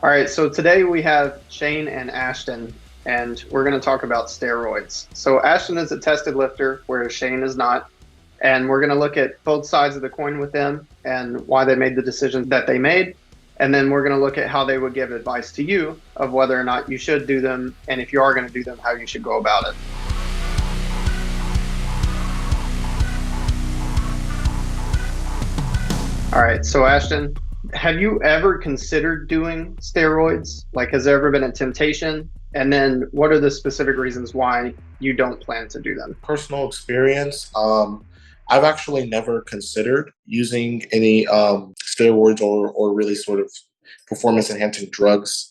All right, so today we have Shane and Ashton, and we're going to talk about steroids. So Ashton is a tested lifter, whereas Shane is not. And we're going to look at both sides of the coin with them and why they made the decisions that they made. And then we're going to look at how they would give advice to you of whether or not you should do them, and if you are going to do them, how you should go about it. All right, so Ashton, have you ever considered doing steroids? Like, has there ever been a temptation? And then what are the specific reasons why you don't plan to do them? Personal experience, I've actually never considered using any steroids or really sort of performance enhancing drugs.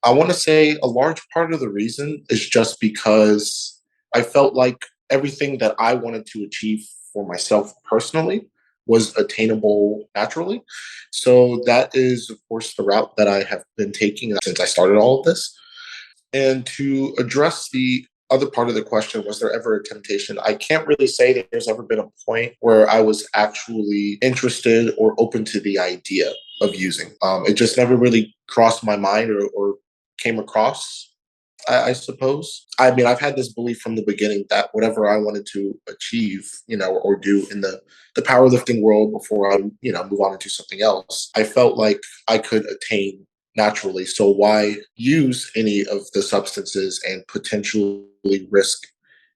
I want to say a large part of the reason is just because I felt like everything that I wanted to achieve for myself personally was attainable naturally. So that is, of course, the route that I have been taking since I started all of this. And to address the other part of the question, was there ever a temptation? I can't really say that there's ever been a point where I was actually interested or open to the idea of using. It just never really crossed my mind or came across, I suppose. I mean, I've had this belief from the beginning that whatever I wanted to achieve, or do in the powerlifting world before I, move on into something else, I felt like I could attain naturally. So why use any of the substances and potentially risk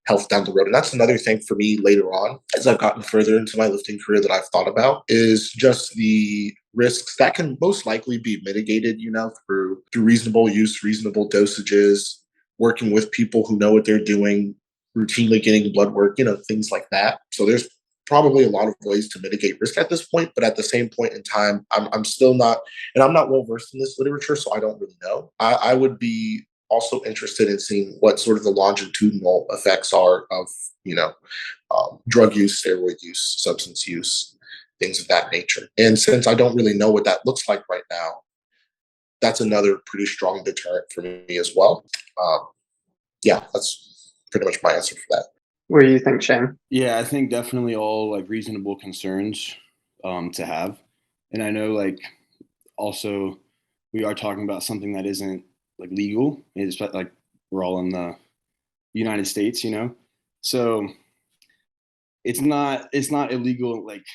health down the road? And that's another thing for me later on, as I've gotten further into my lifting career, that I've thought about is just the risks that can most likely be mitigated, through reasonable use, reasonable dosages, working with people who know what they're doing, routinely getting blood work, things like that. So there's probably a lot of ways to mitigate risk at this point, but at the same point in time, I'm still not, and I'm not well versed in this literature, so I don't really know. I would be also interested in seeing what sort of the longitudinal effects are of, drug use, steroid use, substance use, things of that nature. And since I don't really know what that looks like right now, that's another pretty strong deterrent for me as well. Yeah, that's pretty much my answer for that. What do you think, Shane? Yeah, I think definitely all like reasonable concerns to have. And I know like also we are talking about something that isn't like legal. It's like we're all in the United States, So it's not illegal. Like,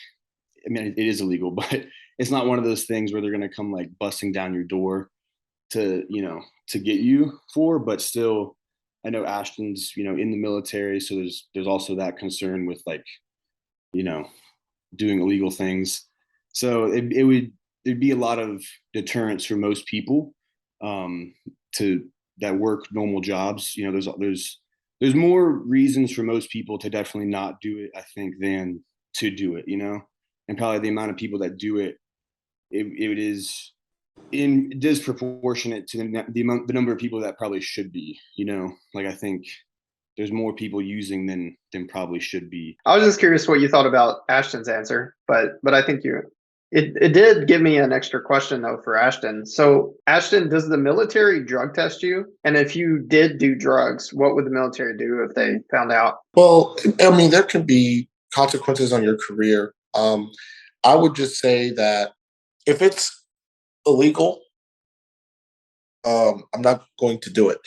I mean, it is illegal, but it's not one of those things where they're going to come like busting down your door to get you for, but still, I know Ashton's, in the military. So there's also that concern with like, you know, doing illegal things. So there'd be a lot of deterrence for most people to that work normal jobs. There's more reasons for most people to definitely not do it, I think, than to do it, and probably the amount of people that do it, it is in disproportionate to the number of people that probably should be, like I think there's more people using than probably should be. I was just curious what you thought about Ashton's answer, but I think it did give me an extra question though for Ashton. So Ashton, does the military drug test you? And if you did do drugs, what would the military do if they found out? Well, I mean, there can be consequences on your career. I would just say that if it's illegal, I'm not going to do it.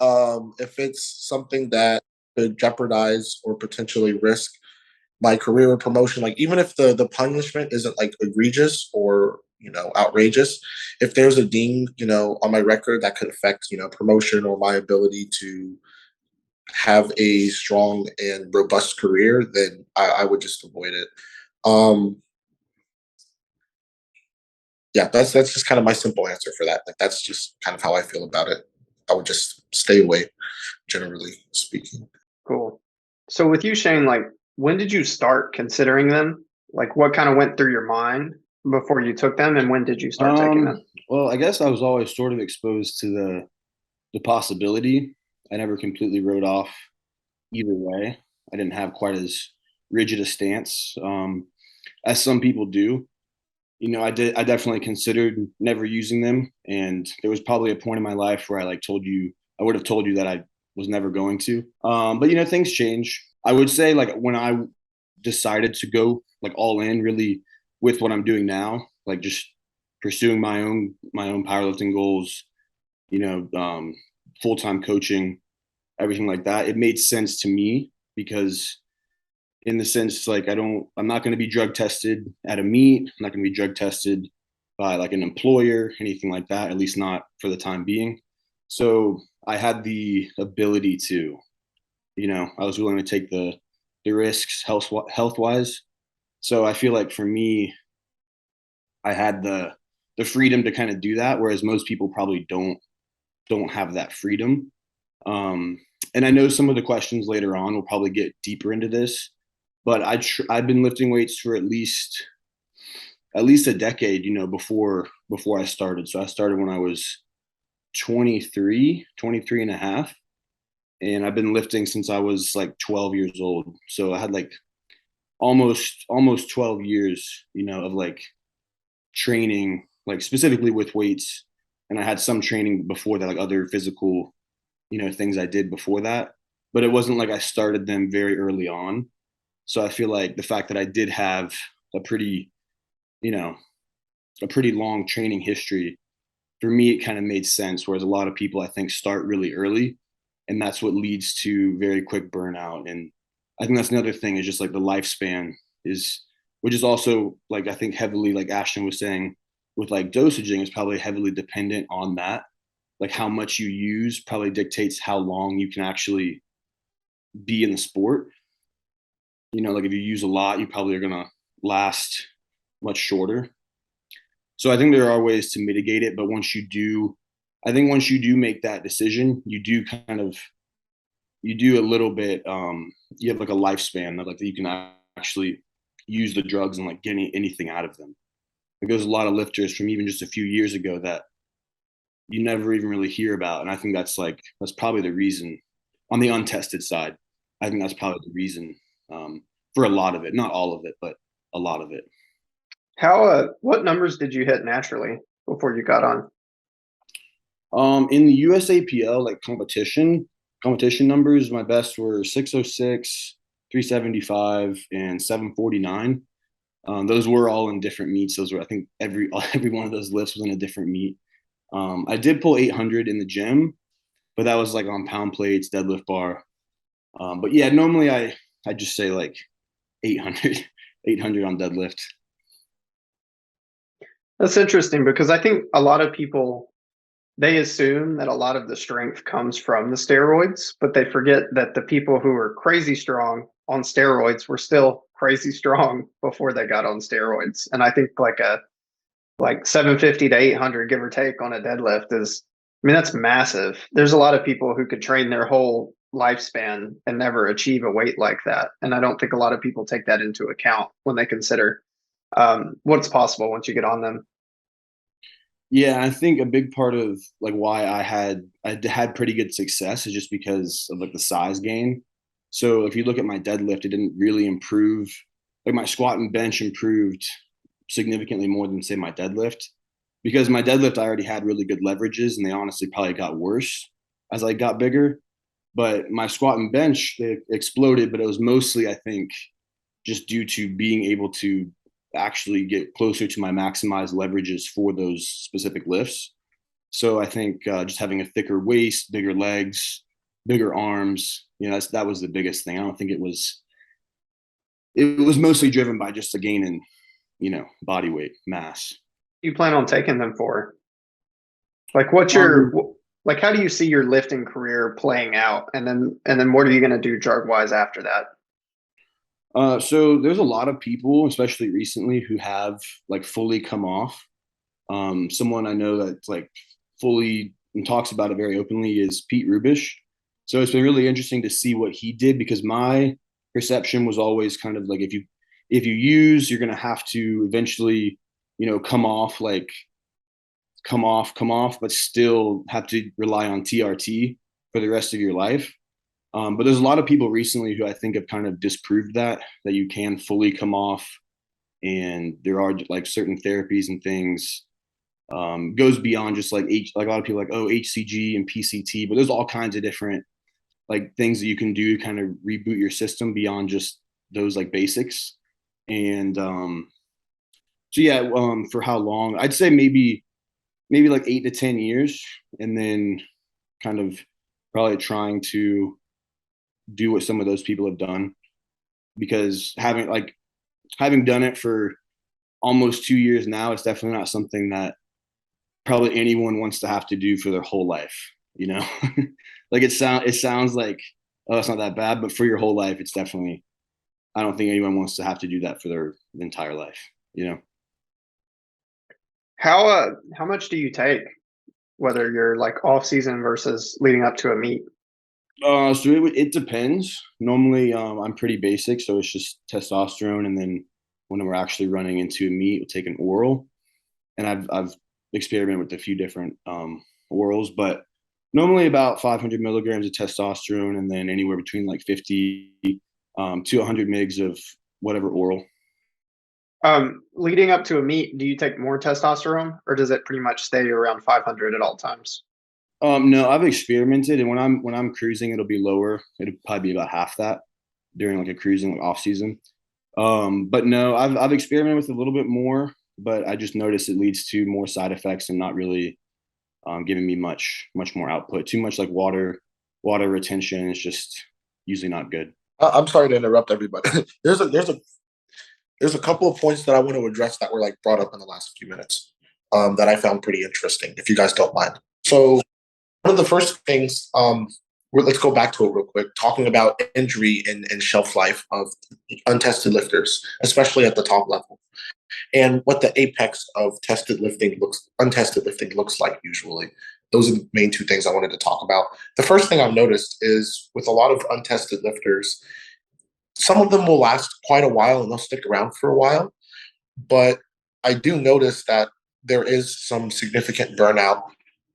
If it's something that could jeopardize or potentially risk my career or promotion, like even if the punishment isn't like egregious or outrageous, if there's a ding on my record that could affect promotion or my ability to have a strong and robust career, then I would just avoid it. Yeah, that's just kind of my simple answer for that. Like that's just kind of how I feel about it. I would just stay away, generally speaking. Cool. So with you, Shane, like when did you start considering them? Like what kind of went through your mind before you took them, and when did you start taking them? Well, I guess I was always sort of exposed to the possibility. I never completely wrote off either way. I didn't have quite as rigid a stance as some people do. I definitely considered never using them, and there was probably a point in my life where I would have told you that I was never going to. But things change. I would say like when I decided to go like all in really with what I'm doing now, like just pursuing my own powerlifting goals, full-time coaching, everything like that, it made sense to me because in the sense like I'm not going to be drug tested at a meet. I'm not going to be drug tested by like an employer, anything like that, at least not for the time being. So I had the ability to, I was willing to take the risks health wise. So I feel like for me, I had the freedom to kind of do that, whereas most people probably don't have that freedom. And I know some of the questions later on will probably get deeper into this, but I've been lifting weights for at least a decade, before I started. So I started when I was 23 and a half, and I've been lifting since I was like 12 years old. So I had like almost 12 years, of like training, like specifically with weights. And I had some training before that, like other physical, things I did before that, but it wasn't like I started them very early on. So I feel like the fact that I did have a pretty, a pretty long training history, for me, it kind of made sense. Whereas a lot of people, I think, start really early, and that's what leads to very quick burnout. And I think that's another thing is just like the lifespan is, which is also like, I think heavily, like Ashton was saying, with like dosaging is probably heavily dependent on that. Like how much you use probably dictates how long you can actually be in the sport. Like if you use a lot, you probably are going to last much shorter. So I think there are ways to mitigate it, but once you do make that decision, you do a little bit, you have like a lifespan that like you can actually use the drugs and like get anything out of them. Like there's a lot of lifters from even just a few years ago that you never even really hear about. And I think that's probably the reason on the untested side. I think that's probably the reason for a lot of it, not all of it, but a lot of it. What numbers did you hit naturally before you got on? In the USAPL, like competition numbers, my best were 606, 375, and 749. Those were all in different meets. Those were, I think, every one of those lifts was in a different meet. I did pull 800 in the gym, but that was like on pound plates, deadlift bar. But yeah, normally I just say like 800, 800 on deadlift. That's interesting because I think a lot of people, they assume that a lot of the strength comes from the steroids, but they forget that the people who are crazy strong on steroids were still crazy strong before they got on steroids. And I think like 750 to 800, give or take, on a deadlift is, I mean, that's massive. There's a lot of people who could train their whole lifespan and never achieve a weight like that. And I don't think a lot of people take that into account when they consider what's possible once you get on them. Yeah, I think a big part of like why I had pretty good success is just because of like the size gain. So if you look at my deadlift, it didn't really improve. Like my squat and bench improved significantly more than say my deadlift, because my deadlift I already had really good leverages, and they honestly probably got worse as I got bigger. But my squat and bench, they exploded, but it was mostly, I think, just due to being able to actually get closer to my maximized leverages for those specific lifts. So I think just having a thicker waist, bigger legs, bigger arms, that was the biggest thing. I don't think it was mostly driven by just a gain in, body weight mass. You plan on taking them for? Like like how do you see your lifting career playing out? And then what are you going to do drug wise after that? So there's a lot of people, especially recently, who have like fully come off. Someone I know that's like fully and talks about it very openly is Pete Rubish. So it's been really interesting to see what he did, because my perception was always kind of like if you use, you're gonna have to eventually, come off, but still have to rely on TRT for the rest of your life. But there's a lot of people recently who I think have kind of disproved that you can fully come off, and there are like certain therapies and things, goes beyond just like like a lot of people like, oh, HCG and PCT, but there's all kinds of different like things that you can do to kind of reboot your system beyond just those like basics. And So yeah, for how long? I'd say maybe like 8 to 10 years, and then kind of probably trying to do what some of those people have done, because having done it for almost 2 years now, it's definitely not something that probably anyone wants to have to do for their whole life. You know, like it sounds like, oh, it's not that bad, but for your whole life, it's definitely. I don't think anyone wants to have to do that for their entire life. You know. How much do you take, whether you're like off season versus leading up to a meet? So it depends. Normally, I'm pretty basic, so it's just testosterone, and then when we're actually running into a meet, we'll take an oral. And I've experimented with a few different orals, but normally about 500 milligrams of testosterone, and then anywhere between like 50 to 100 mgs of whatever oral. Leading up to a meet, do you take more testosterone, or does it pretty much stay around 500 at all times? No, I've experimented, and when I'm cruising, it'll be lower. It'll probably be about half that during like a cruising like off season. But no, I've experimented with a little bit more, but I just noticed it leads to more side effects and not really giving me much more output. Too much like water retention is just usually not good. I'm sorry to interrupt everybody. There's a couple of points that I want to address that were like brought up in the last few minutes that I found pretty interesting, if you guys don't mind. So one of the first things, let's go back to it real quick, talking about injury and shelf life of untested lifters, especially at the top level, and what the apex of untested lifting looks like usually. Those are the main two things I wanted to talk about. The first thing I've noticed is with a lot of untested lifters, some of them will last quite a while and they'll stick around for a while. But I do notice that there is some significant burnout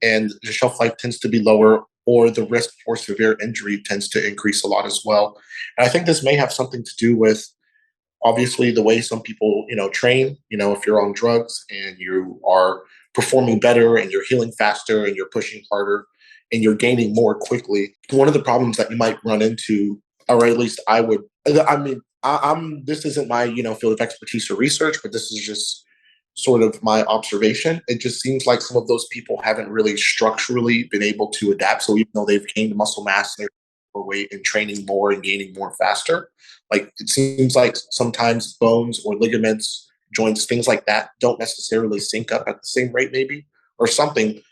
and the shelf life tends to be lower, or the risk for severe injury tends to increase a lot as well. And I think this may have something to do with obviously the way some people, train. If you're on drugs and you are performing better and you're healing faster and you're pushing harder and you're gaining more quickly, one of the problems that you might run into, or at least I'm this isn't my field of expertise or research, but this is just sort of my observation. It just seems like some of those people haven't really structurally been able to adapt. So even though they've gained muscle mass, they're overweight and training more and gaining more faster. Like it seems like sometimes bones or ligaments, joints, things like that don't necessarily sync up at the same rate, maybe, or something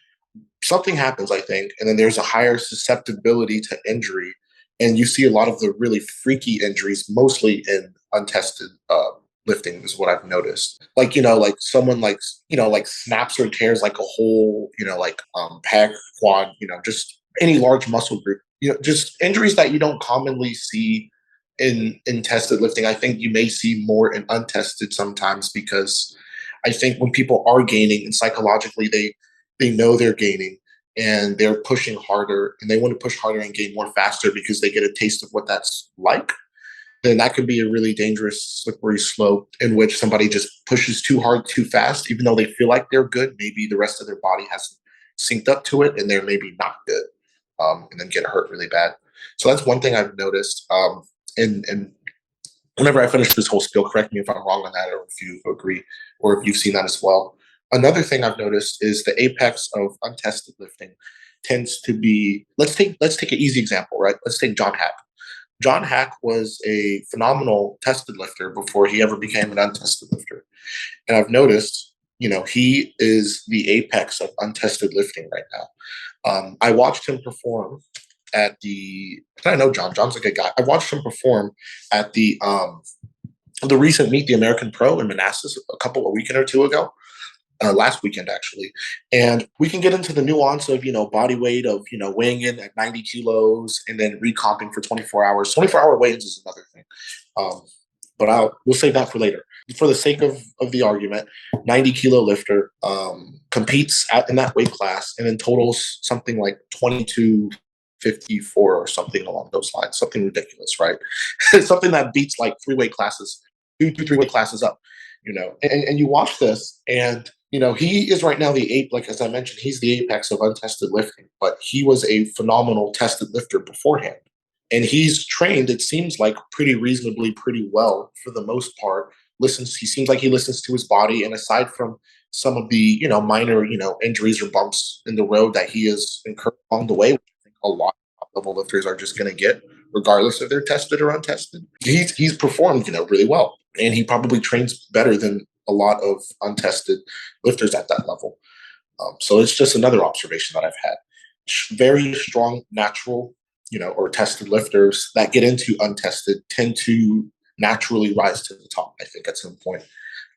happens, I think, and then there's a higher susceptibility to injury. And you see a lot of the really freaky injuries, mostly in untested lifting, is what I've noticed. Like, like someone like snaps or tears like a whole, pec, quad, just any large muscle group, just injuries that you don't commonly see in tested lifting. I think you may see more in untested sometimes because I think when people are gaining and psychologically they know they're gaining and they're pushing harder and they want to push harder and gain more faster because they get a taste of what that's like, then that could be a really dangerous slippery slope in which somebody just pushes too hard too fast, even though they feel like they're good. Maybe the rest of their body hasn't synced up to it and they're maybe not good, and then get hurt really bad. So that's one thing I've noticed. And whenever I finish this whole spiel, correct me if I'm wrong on that or if you agree or if you've seen that as well. Another thing I've noticed is the apex of untested lifting tends to be, let's take an easy example, right? Let's take John Hack. John Hack was a phenomenal tested lifter before he ever became an untested lifter. And I've noticed, he is the apex of untested lifting right now. I watched him perform at I know John's a good guy. I watched him perform at the recent meet, the American Pro in Manassas, a weekend or two ago. Last weekend actually, and we can get into the nuance of body weight of weighing in at 90 kilos and then recomping for 24 hours. 24-hour weigh-ins is another thing, but we'll save that for later. For the sake of the argument, 90-kilo lifter competes in that weight class and then totals something like 2254 or something along those lines, something ridiculous, right? Something that beats like three weight classes up, and you watch this and he is right now like as I mentioned, he's the apex of untested lifting, but he was a phenomenal tested lifter beforehand. And he's trained, it seems like, pretty reasonably, pretty well for the most part, He seems like he listens to his body. And aside from some of the, minor, injuries or bumps in the road that he has incurred along the way, which I think a lot of top-level lifters are just going to get, regardless if they're tested or untested, he's performed, really well. And he probably trains better than a lot of untested lifters at that level. So it's just another observation that I've had. Very strong natural, or tested lifters that get into untested tend to naturally rise to the top, I think, at some point.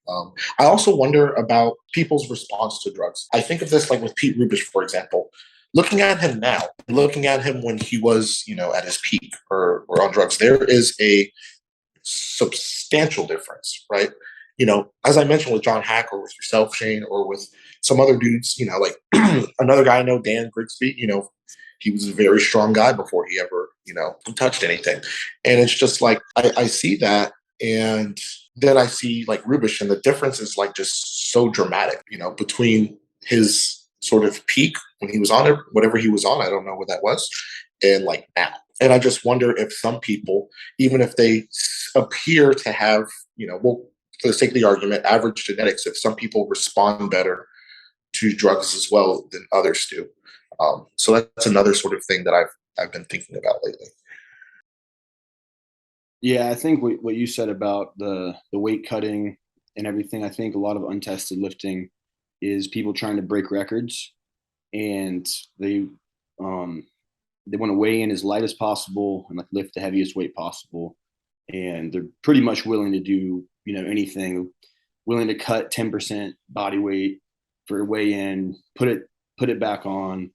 I also wonder about people's response to drugs. I think of this like with Pete Rubish, for example. Looking at him now, looking at him when he was, at his peak or on drugs, there is a substantial difference, right? As I mentioned with John Hack or with yourself, Shane, or with some other dudes, like another guy I know, Dan Grigsby, he was a very strong guy before he ever, touched anything. And it's just like, I see that. And then I see like Rubish, and the difference is like just so dramatic, between his sort of peak when he was on it, whatever he was on, I don't know what that was, and like now. And I just wonder if some people, even if they appear to have, for the sake of the argument, average genetics, if some people respond better to drugs as well than others do. So that's another sort of thing that I've been thinking about lately. Yeah, I think what you said about the weight cutting and everything, I think a lot of untested lifting is people trying to break records, and they want to weigh in as light as possible and like lift the heaviest weight possible. And they're pretty much willing to do, anything, willing to cut 10% body weight for a weigh in, put it back on,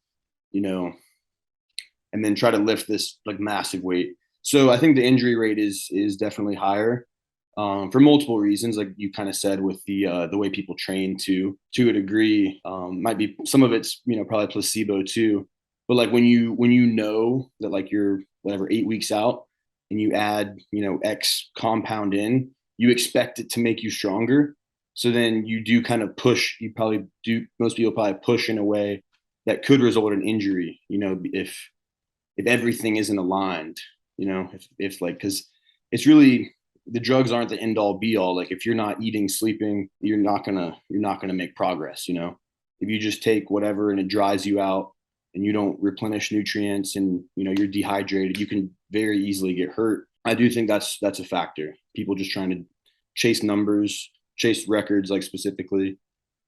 and then try to lift this like massive weight. So I think the injury rate is definitely higher for multiple reasons, like you kind of said, with the way people train to a degree. Might be some of it's probably placebo too, but like when you know that like you're whatever 8 weeks out and you add X compound in, you expect it to make you stronger. So then you do kind of push. Most people probably push in a way that could result in injury. If everything isn't aligned. If like, because it's really, the drugs aren't the end all be all. Like if you're not eating, sleeping, you're not gonna make progress. If you just take whatever and it dries you out and you don't replenish nutrients and you're dehydrated, you can very easily get hurt. I do think that's a factor. People just trying to chase numbers, chase records, like specifically,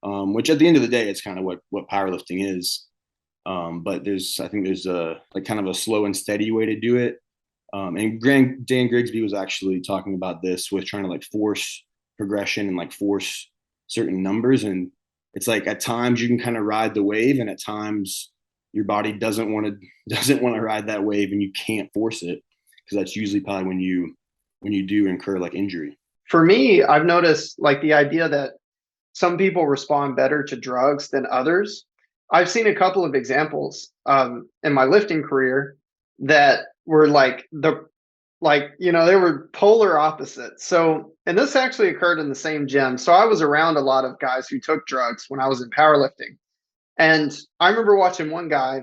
which at the end of the day, it's kind of what powerlifting is. But I think there's a like kind of a slow and steady way to do it. And Dan Grigsby was actually talking about this with trying to like force progression and like force certain numbers. And it's like at times you can kind of ride the wave, and at times your body doesn't want to ride that wave, and you can't force it, because that's usually probably when you do incur like injury. For me, I've noticed like the idea that some people respond better to drugs than others. I've seen a couple of examples in my lifting career that were they were polar opposites. So, and this actually occurred in the same gym. So I was around a lot of guys who took drugs when I was in powerlifting. And I remember watching one guy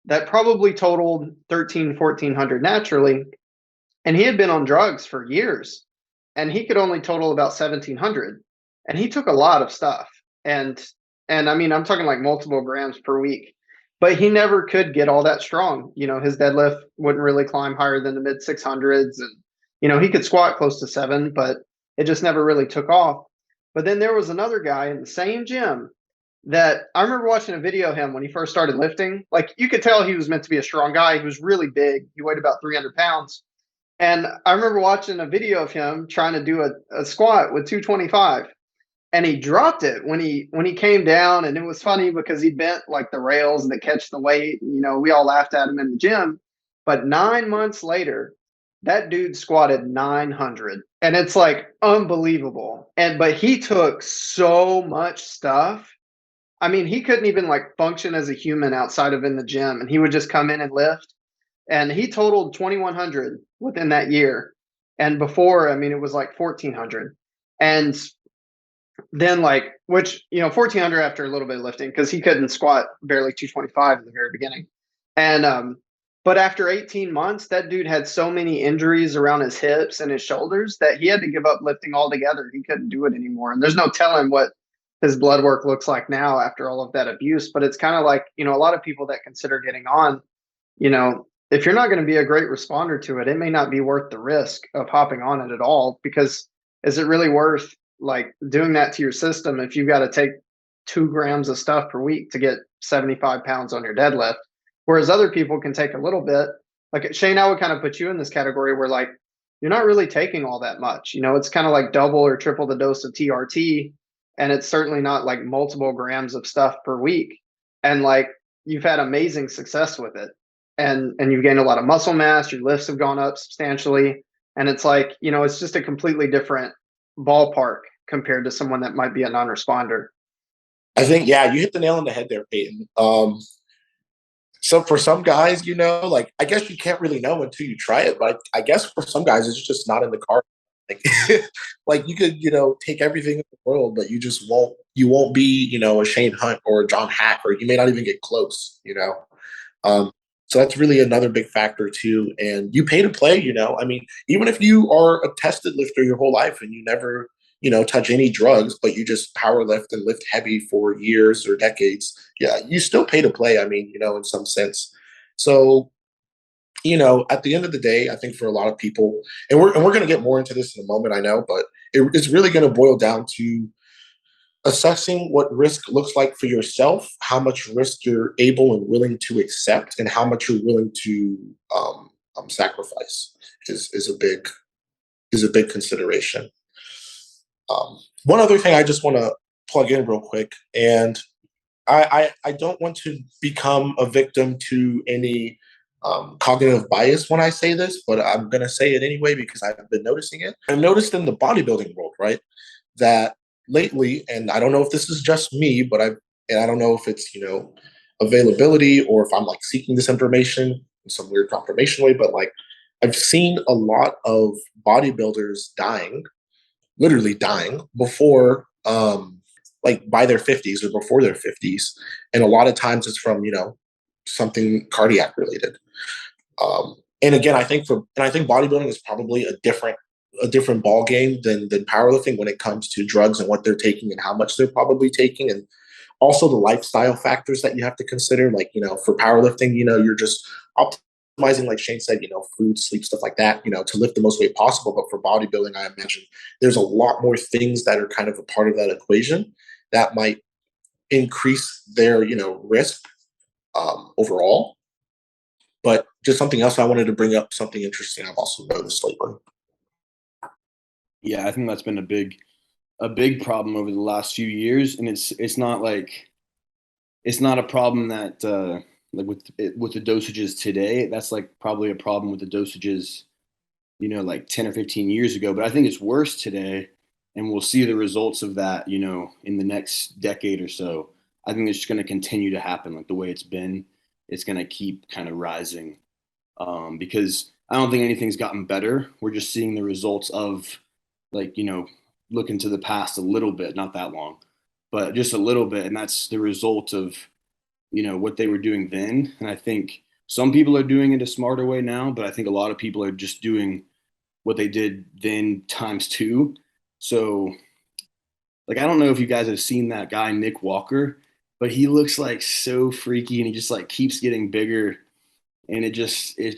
that probably totaled 1,400 naturally. And he had been on drugs for years, and he could only total about 1,700. And he took a lot of stuff. And I mean, I'm talking like multiple grams per week. But he never could get all that strong. His deadlift wouldn't really climb higher than the mid 600s. And, he could squat close to 7, but it just never really took off. But then there was another guy in the same gym that I remember watching a video of him when he first started lifting. Like you could tell he was meant to be a strong guy. He was really big. He weighed about 300 pounds. And I remember watching a video of him trying to do a squat with 225. And he dropped it when he came down, and it was funny because he bent like the rails to catch the weight. We all laughed at him in the gym. But 9 months later, that dude squatted 900, and it's like unbelievable. But he took so much stuff. I mean, he couldn't even like function as a human outside of in the gym, and he would just come in and lift. And he totaled 2,100 within that year. And before, I mean, it was like 1,400. And then 1,400 after a little bit of lifting, because he couldn't squat barely 225 in the very beginning. And But after 18 months, that dude had so many injuries around his hips and his shoulders that he had to give up lifting altogether. He couldn't do it anymore. And there's no telling what his blood work looks like now after all of that abuse. But it's kind of like, a lot of people that consider getting on, if you're not going to be a great responder to it, it may not be worth the risk of hopping on it at all, because is it really worth like doing that to your system if you've got to take 2 grams of stuff per week to get 75 pounds on your deadlift? Whereas other people can take a little bit. Like Shane, I would kind of put you in this category where like you're not really taking all that much. It's kind of like double or triple the dose of TRT, and it's certainly not like multiple grams of stuff per week. And like you've had amazing success with it, and you've gained a lot of muscle mass. Your lifts have gone up substantially, and it's like it's just a completely different ballpark compared to someone that might be a non-responder. I think, yeah, you hit the nail on the head there, Peyton. So for some guys, like, I guess you can't really know until you try it, but I guess for some guys, it's just not in the card. Like, like you could, take everything in the world, but you won't be, a Shane Hunt or a John Hack, or you may not even get close. So that's really another big factor too. And you pay to play, I mean, even if you are a tested lifter your whole life and you never, touch any drugs, but you just power lift and lift heavy for years or decades, yeah, you still pay to play. I mean, in some sense. So, at the end of the day, I think for a lot of people, and we're going to get more into this in a moment, I know, but it's really going to boil down to assessing what risk looks like for yourself, how much risk you're able and willing to accept, and how much you're willing to sacrifice is a big consideration. One other thing I just want to plug in real quick, and I don't want to become a victim to any cognitive bias when I say this, but I'm going to say it anyway because I've been noticing it. I've noticed in the bodybuilding world, right, that lately, and I don't know if this is just me, but I don't know if it's availability or if I'm like seeking this information in some weird confirmation way, but like I've seen a lot of bodybuilders dying, literally dying before like by their 50s or before their 50s, and a lot of times it's from something cardiac related. And again, I think bodybuilding is probably a different ball game than powerlifting when it comes to drugs and what they're taking and how much they're probably taking, and also the lifestyle factors that you have to consider. Like, for powerlifting, you're just optimizing, like Shane said, food, sleep, stuff like that, to lift the most weight possible. But for bodybuilding, I imagine there's a lot more things that are kind of a part of that equation that might increase their, risk overall. But just something else I wanted to bring up, something interesting I've also noticed lately. Yeah, I think that's been a big problem over the last few years, and it's not a problem that like with the dosages today. That's like probably a problem with the dosages, like 10 or 15 years ago. But I think it's worse today, and we'll see the results of that, in the next decade or so. I think it's just going to continue to happen like the way it's been. It's going to keep kind of rising because I don't think anything's gotten better. We're just seeing the results of like, looking to the past a little bit, not that long, but just a little bit. And that's the result of, what they were doing then. And I think some people are doing it a smarter way now, but I think a lot of people are just doing what they did then times two. So like, I don't know if you guys have seen that guy, Nick Walker, but he looks like so freaky and he just like keeps getting bigger. And it's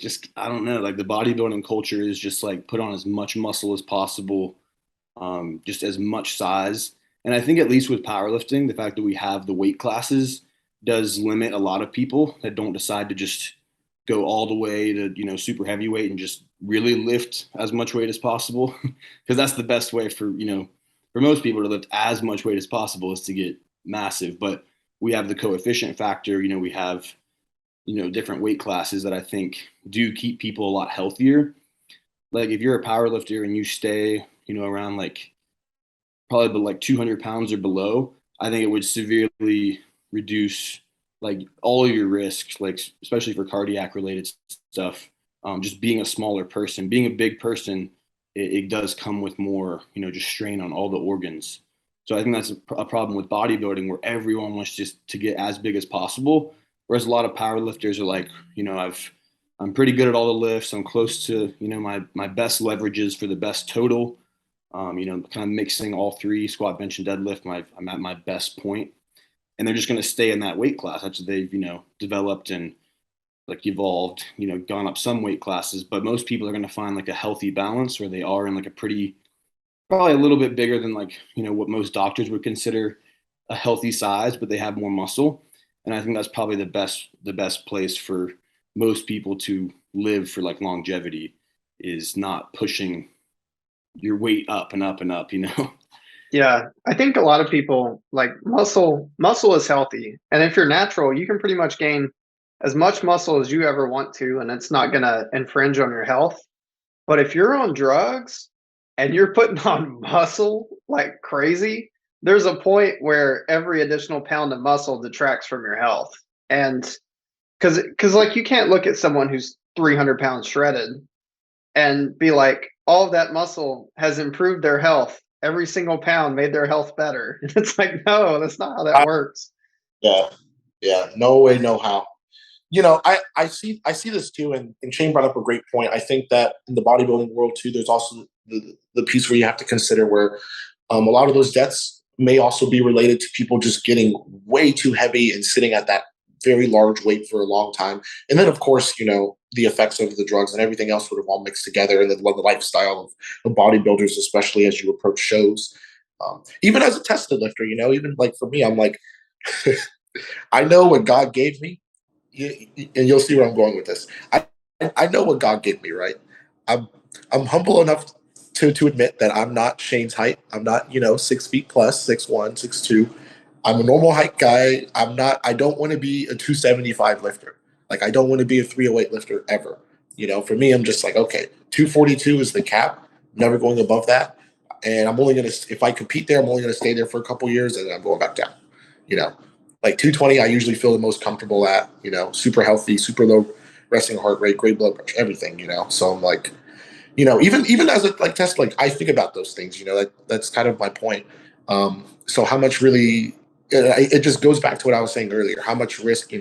just, I don't know, like the bodybuilding culture is just like put on as much muscle as possible, just as much size. And I think at least with powerlifting, the fact that we have the weight classes does limit a lot of people that don't decide to just go all the way to, super heavyweight and just really lift as much weight as possible. Because that's the best way for most people to lift as much weight as possible is to get massive. But we have the coefficient factor, we have, different weight classes that I think do keep people a lot healthier. Like if you're a power lifter and you stay, around like probably like 200 pounds or below, I think it would severely reduce like all of your risks, like especially for cardiac related stuff. Just being a smaller person, being a big person, it does come with more, just strain on all the organs. So I think that's a problem with bodybuilding where everyone wants just to get as big as possible. Whereas a lot of power lifters are like, I've I'm pretty good at all the lifts. I'm close to, my best leverages for the best total. Kind of mixing all three, squat, bench, and deadlift. I'm at my best point, and they're just going to stay in that weight class. That's what they've, developed and like evolved, gone up some weight classes. But most people are going to find like a healthy balance where they are in like a pretty, probably a little bit bigger than like, what most doctors would consider a healthy size, but they have more muscle. And I think that's probably the best place for most people to live for like longevity, is not pushing your weight up and up and up. Yeah, I think a lot of people like muscle is healthy. And if you're natural, you can pretty much gain as much muscle as you ever want to, and it's not going to infringe on your health. But if you're on drugs and you're putting on muscle like crazy, there's a point where every additional pound of muscle detracts from your health. And because like you can't look at someone who's 300 pounds shredded and be like, all of that muscle has improved their health. Every single pound made their health better. It's like, no, that's not how that works. Yeah, yeah, no way, no how. I see this too, and Shane brought up a great point. I think that in the bodybuilding world too, there's also the piece where you have to consider where a lot of those deaths may also be related to people just getting way too heavy and sitting at that very large weight for a long time. And then, of course, the effects of the drugs and everything else sort of all mixed together, and then the lifestyle of bodybuilders, especially as you approach shows. Even as a tested lifter, even like for me, I'm like, I know what God gave me, and you'll see where I'm going with this. I know what God gave me, right? I'm I'm humble enough to admit that I'm not Shane's height. I'm not 6 feet plus, 6'1", 6'2". I'm a normal height guy. I don't want to be a 275 lifter. Like I don't want to be a 308 lifter ever. For me, I'm just like, okay, 242 is the cap. Never going above that. And I'm only gonna, if I compete there, I'm only gonna stay there for a couple years, and then I'm going back down. You know, like 220, I usually feel the most comfortable at. Super healthy, super low resting heart rate, great blood pressure, everything. So I'm like, even as a like test, like I think about those things. That's kind of my point. So how much really? It just goes back to what I was saying earlier. How much risk,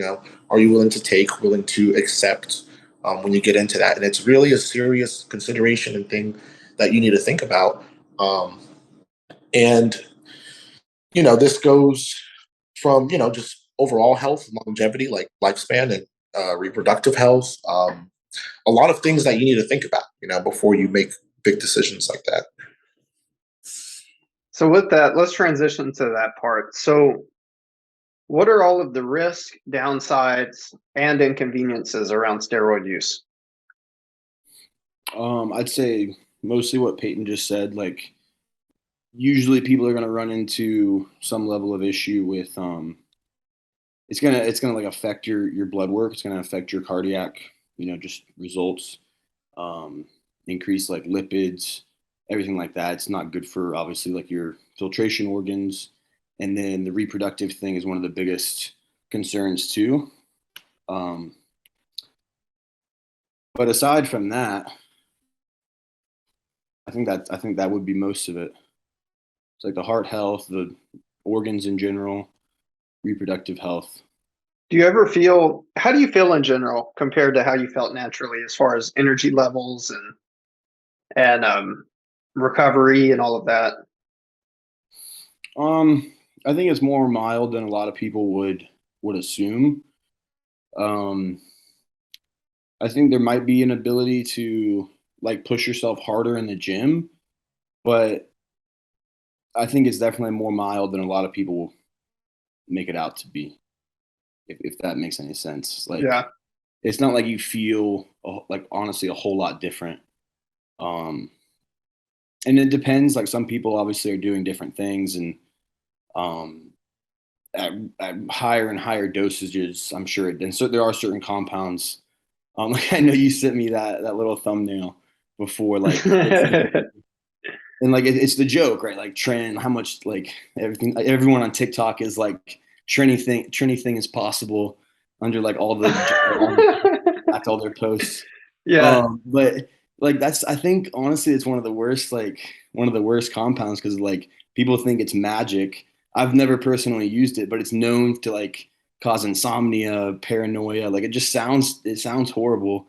are you willing to take, willing to accept when you get into that? And it's really a serious consideration and thing that you need to think about. Um, and this goes from just overall health, longevity, like lifespan and reproductive health. A lot of things that you need to think about, before you make big decisions like that. So with that, let's transition to that part. So what are all of the risks, downsides, and inconveniences around steroid use? I'd say mostly what Peyton just said. Like usually people are going to run into some level of issue with it's gonna like affect your blood work. It's gonna affect your cardiac, just results, um, increase like lipids, everything like that. It's not good for obviously like your filtration organs, and then the reproductive thing is one of the biggest concerns too. Um, but aside from that, I think that would be most of it. It's like the heart health, the organs in general, reproductive health. How do you feel in general compared to how you felt naturally as far as energy levels and recovery and all of that? Um, I think it's more mild than a lot of people would assume. Um, I think there might be an ability to like push yourself harder in the gym, but I think it's definitely more mild than a lot of people make it out to be. If that makes any sense, like Yeah. it's not like you feel like honestly a whole lot different. Um, and it depends. Like some people obviously are doing different things, and um, at higher and higher dosages, I'm sure. And so there are certain compounds. Like I know you sent me that little thumbnail before, like, and like it's the joke, right? Like trend, how much like everyone on TikTok is like Trini thing is possible under like all their posts. Yeah. But like that's I think honestly it's one of the worst compounds because like people think it's magic. I've never personally used it, but it's known to like cause insomnia, paranoia. Like it sounds horrible.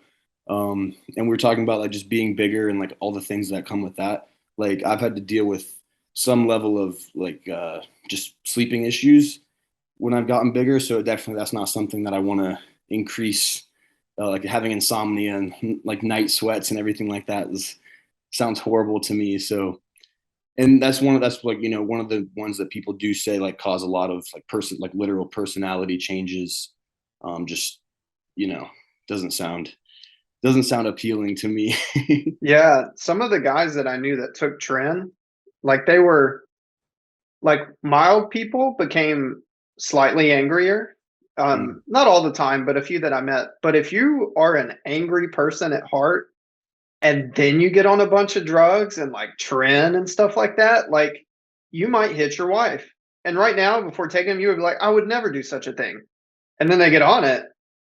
And we were talking about like just being bigger and like all the things that come with that. Like I've had to deal with some level of like just sleeping issues when I've gotten bigger. So definitely that's not something that I want to increase. Like having insomnia and like night sweats and everything like that sounds horrible to me. So, and that's like, you know, one of the ones that people do say like cause a lot of like like literal personality changes. Just, you know, doesn't sound doesn't sound appealing to me. Yeah, some of the guys that I knew that took tren, like they were like mild people became slightly angrier. Mm. Not all the time, but a few that I met. But if you are an angry person at heart and then you get on a bunch of drugs and like tren and stuff like that, like you might hit your wife. And right now, before taking them, you would be like, I would never do such a thing. And then they get on it.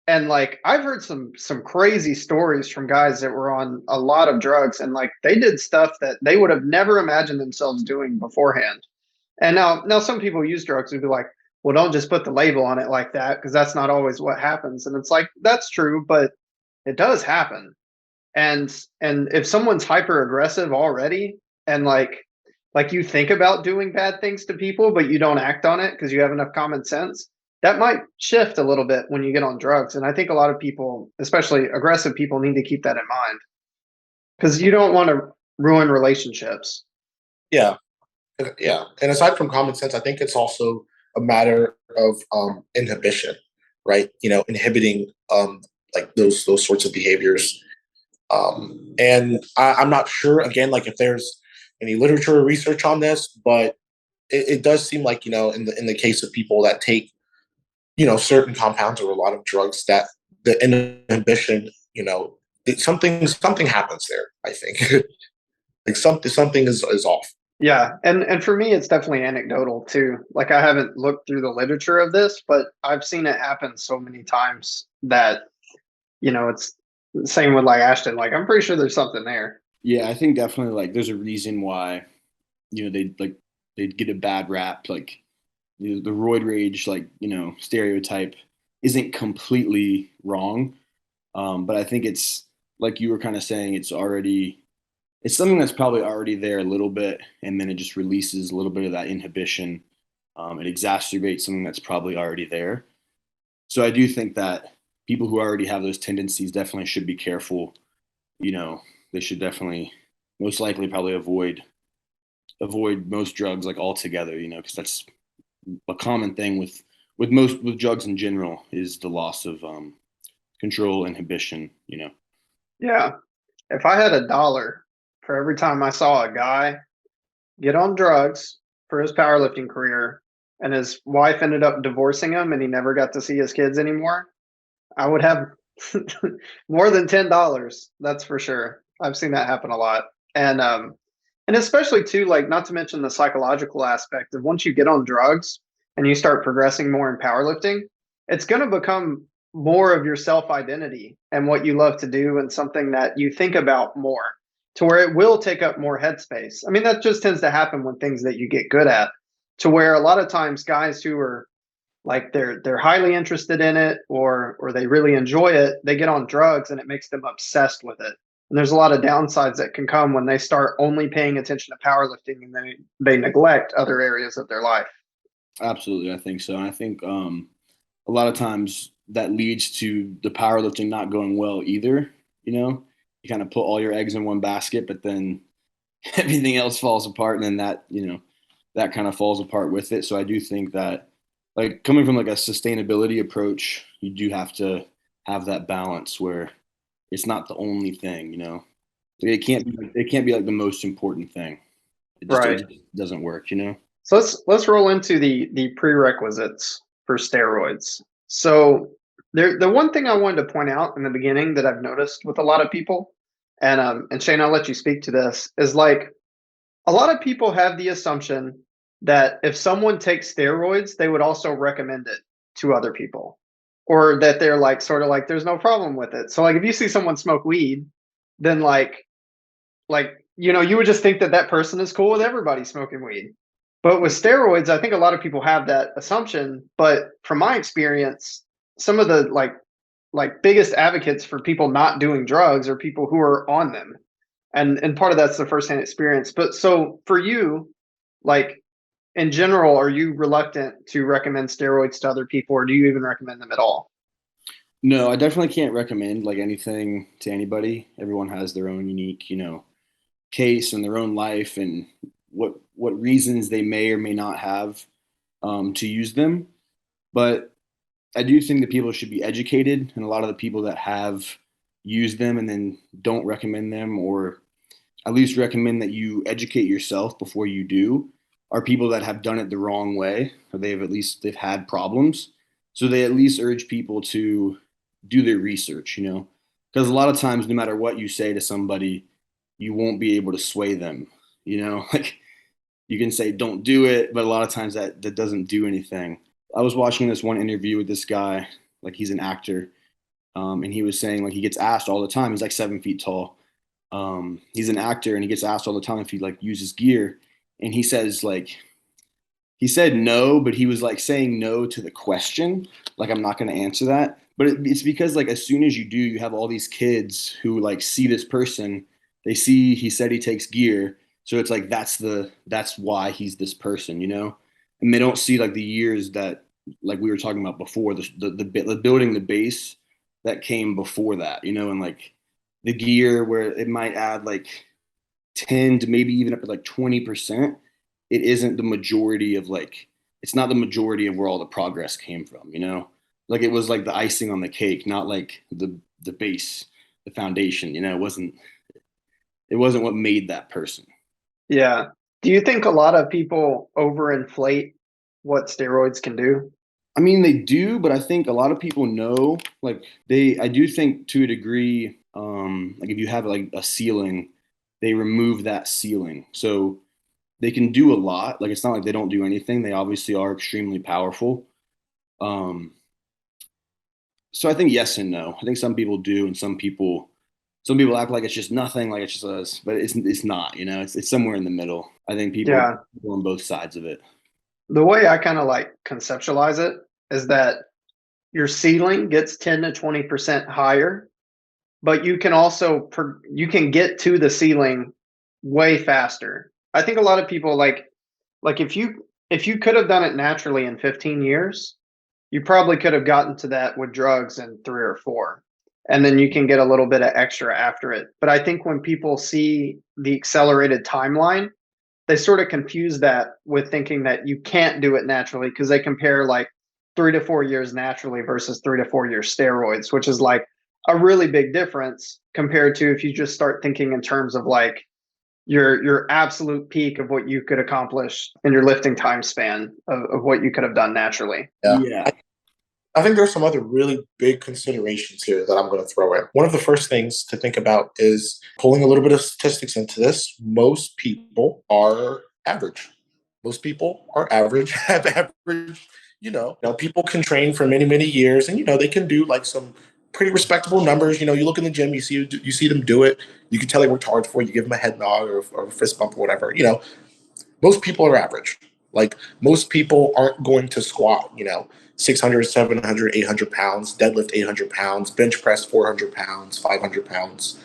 And like I've heard some crazy stories from guys that were on a lot of drugs and like they did stuff that they would have never imagined themselves doing beforehand. And now some people use drugs and be like, well, don't just put the label on it like that because that's not always what happens. And it's like that's true, but it does happen. And if someone's hyper aggressive already and like you think about doing bad things to people, but you don't act on it because you have enough common sense, that might shift a little bit when you get on drugs. And I think a lot of people, especially aggressive people, need to keep that in mind because you don't want to ruin relationships. Yeah, yeah. And aside from common sense, I think it's also a matter of inhibition, right? You know, inhibiting like those sorts of behaviors. And I'm not sure again, like if there's any literature or research on this, but it does seem like, you know, in the case of people that take, you know, certain compounds or a lot of drugs, that the inhibition, you know, something happens there. I think like something is off. Yeah, and for me, it's definitely anecdotal too. Like I haven't looked through the literature of this, but I've seen it happen so many times that it's the same with like Ashton. Like I'm pretty sure there's something there. Yeah, I think definitely like there's a reason why, you know, they'd get a bad rap. Like the roid rage, like, you know, stereotype isn't completely wrong. But I think it's like you were kind of saying, it's something that's probably already there a little bit, and then it just releases a little bit of that inhibition. It exacerbates something that's probably already there. So I do think that people who already have those tendencies definitely should be careful. You know, they should definitely, most likely, probably avoid most drugs like altogether. You know, because that's a common thing with drugs in general is the loss of control, inhibition. You know. Yeah. If I had $1 for every time I saw a guy get on drugs for his powerlifting career and his wife ended up divorcing him and he never got to see his kids anymore, I would have more than $10. That's for sure. I've seen that happen a lot. And especially too, like not to mention the psychological aspect of once you get on drugs and you start progressing more in powerlifting, it's going to become more of your self identity and what you love to do and something that you think about more to where it will take up more headspace. I mean, that just tends to happen when things that you get good at, to where a lot of times guys who are like they're highly interested in it or they really enjoy it, they get on drugs and it makes them obsessed with it. And there's a lot of downsides that can come when they start only paying attention to powerlifting and they neglect other areas of their life. Absolutely, I think so. And I think a lot of times that leads to the powerlifting not going well either. You know, you kind of put all your eggs in one basket, but then everything else falls apart, and then that, you know, that kind of falls apart with it. So I do think that, like, coming from like a sustainability approach, you do have to have that balance where it's not the only thing. You know, it can't be like the most important thing. Right. It just doesn't work. You know. So let's roll into the prerequisites for steroids. So the one thing I wanted to point out in the beginning that I've noticed with a lot of people, and Shane, I'll let you speak to this, is like a lot of people have the assumption that if someone takes steroids, they would also recommend it to other people, or that they're like sort of like there's no problem with it. So like if you see someone smoke weed, then like you would just think that that person is cool with everybody smoking weed. But with steroids, I think a lot of people have that assumption. But from my experience, some of the like like biggest advocates for people not doing drugs are people who are on them. And part of that's the firsthand experience. But so for you, like in general, are you reluctant to recommend steroids to other people, or do you even recommend them at all? No, I definitely can't recommend like anything to anybody. Everyone has their own unique, case and their own life and what reasons they may or may not have to use them. But I do think that people should be educated, and a lot of the people that have used them and then don't recommend them, or at least recommend that you educate yourself before you do, are people that have done it the wrong way, or they've had problems. So they at least urge people to do their research, because a lot of times, no matter what you say to somebody, you won't be able to sway them, like you can say don't do it, but a lot of times that doesn't do anything. I was watching this one interview with this guy, like he's an actor, and he was saying like he gets asked all the time. He's like 7 feet tall. He's an actor, and he gets asked all the time if he like uses gear, and he says like he said no, but he was like saying no to the question, like I'm not going to answer that. But it's because like as soon as you do, you have all these kids who like see this person, they see he said he takes gear, so it's like that's why he's this person, and they don't see like the years that like we were talking about before, the building the base that came before that, and like the gear where it might add like 10 to maybe even up to like 20%. It isn't the majority of like it's not the majority of where all the progress came from, like it was like the icing on the cake, not like the base, the foundation, it wasn't what made that person. Yeah. Do you think a lot of people overinflate what steroids can do? I mean, they do, but I think a lot of people know, like I do think to a degree, like if you have like a ceiling, they remove that ceiling. So they can do a lot. Like it's not like they don't do anything. They obviously are extremely powerful. Um, so I think yes and no. I think some people do, and some people act like it's just nothing, like it's just us, but it's not. It's somewhere in the middle. I think people Yeah. on both sides of it. The way I kind of like conceptualize it is that your ceiling gets 10 to 20% higher, but you can also you can get to the ceiling way faster. I think a lot of people like if you could have done it naturally in 15 years, you probably could have gotten to that with drugs in 3 or 4. And then you can get a little bit of extra after it. But I think when people see the accelerated timeline, they sort of confuse that with thinking that you can't do it naturally because they compare like 3 to 4 years naturally versus 3 to 4 years steroids, which is like a really big difference compared to if you just start thinking in terms of like your absolute peak of what you could accomplish in your lifting time span of what you could have done naturally. Yeah. Yeah. I think there's some other really big considerations here that I'm going to throw in. One of the first things to think about is pulling a little bit of statistics into this. Most people are average. Most people are average, have average, people can train for many, many years and, they can do like some pretty respectable numbers. You look in the gym, you see them do it. You can tell they worked hard for it. You give them a head nod or a fist bump or whatever. Most people are average. Like most people aren't going to squat, 600, 700, 800 pounds, deadlift 800 pounds, bench press 400 pounds, 500 pounds.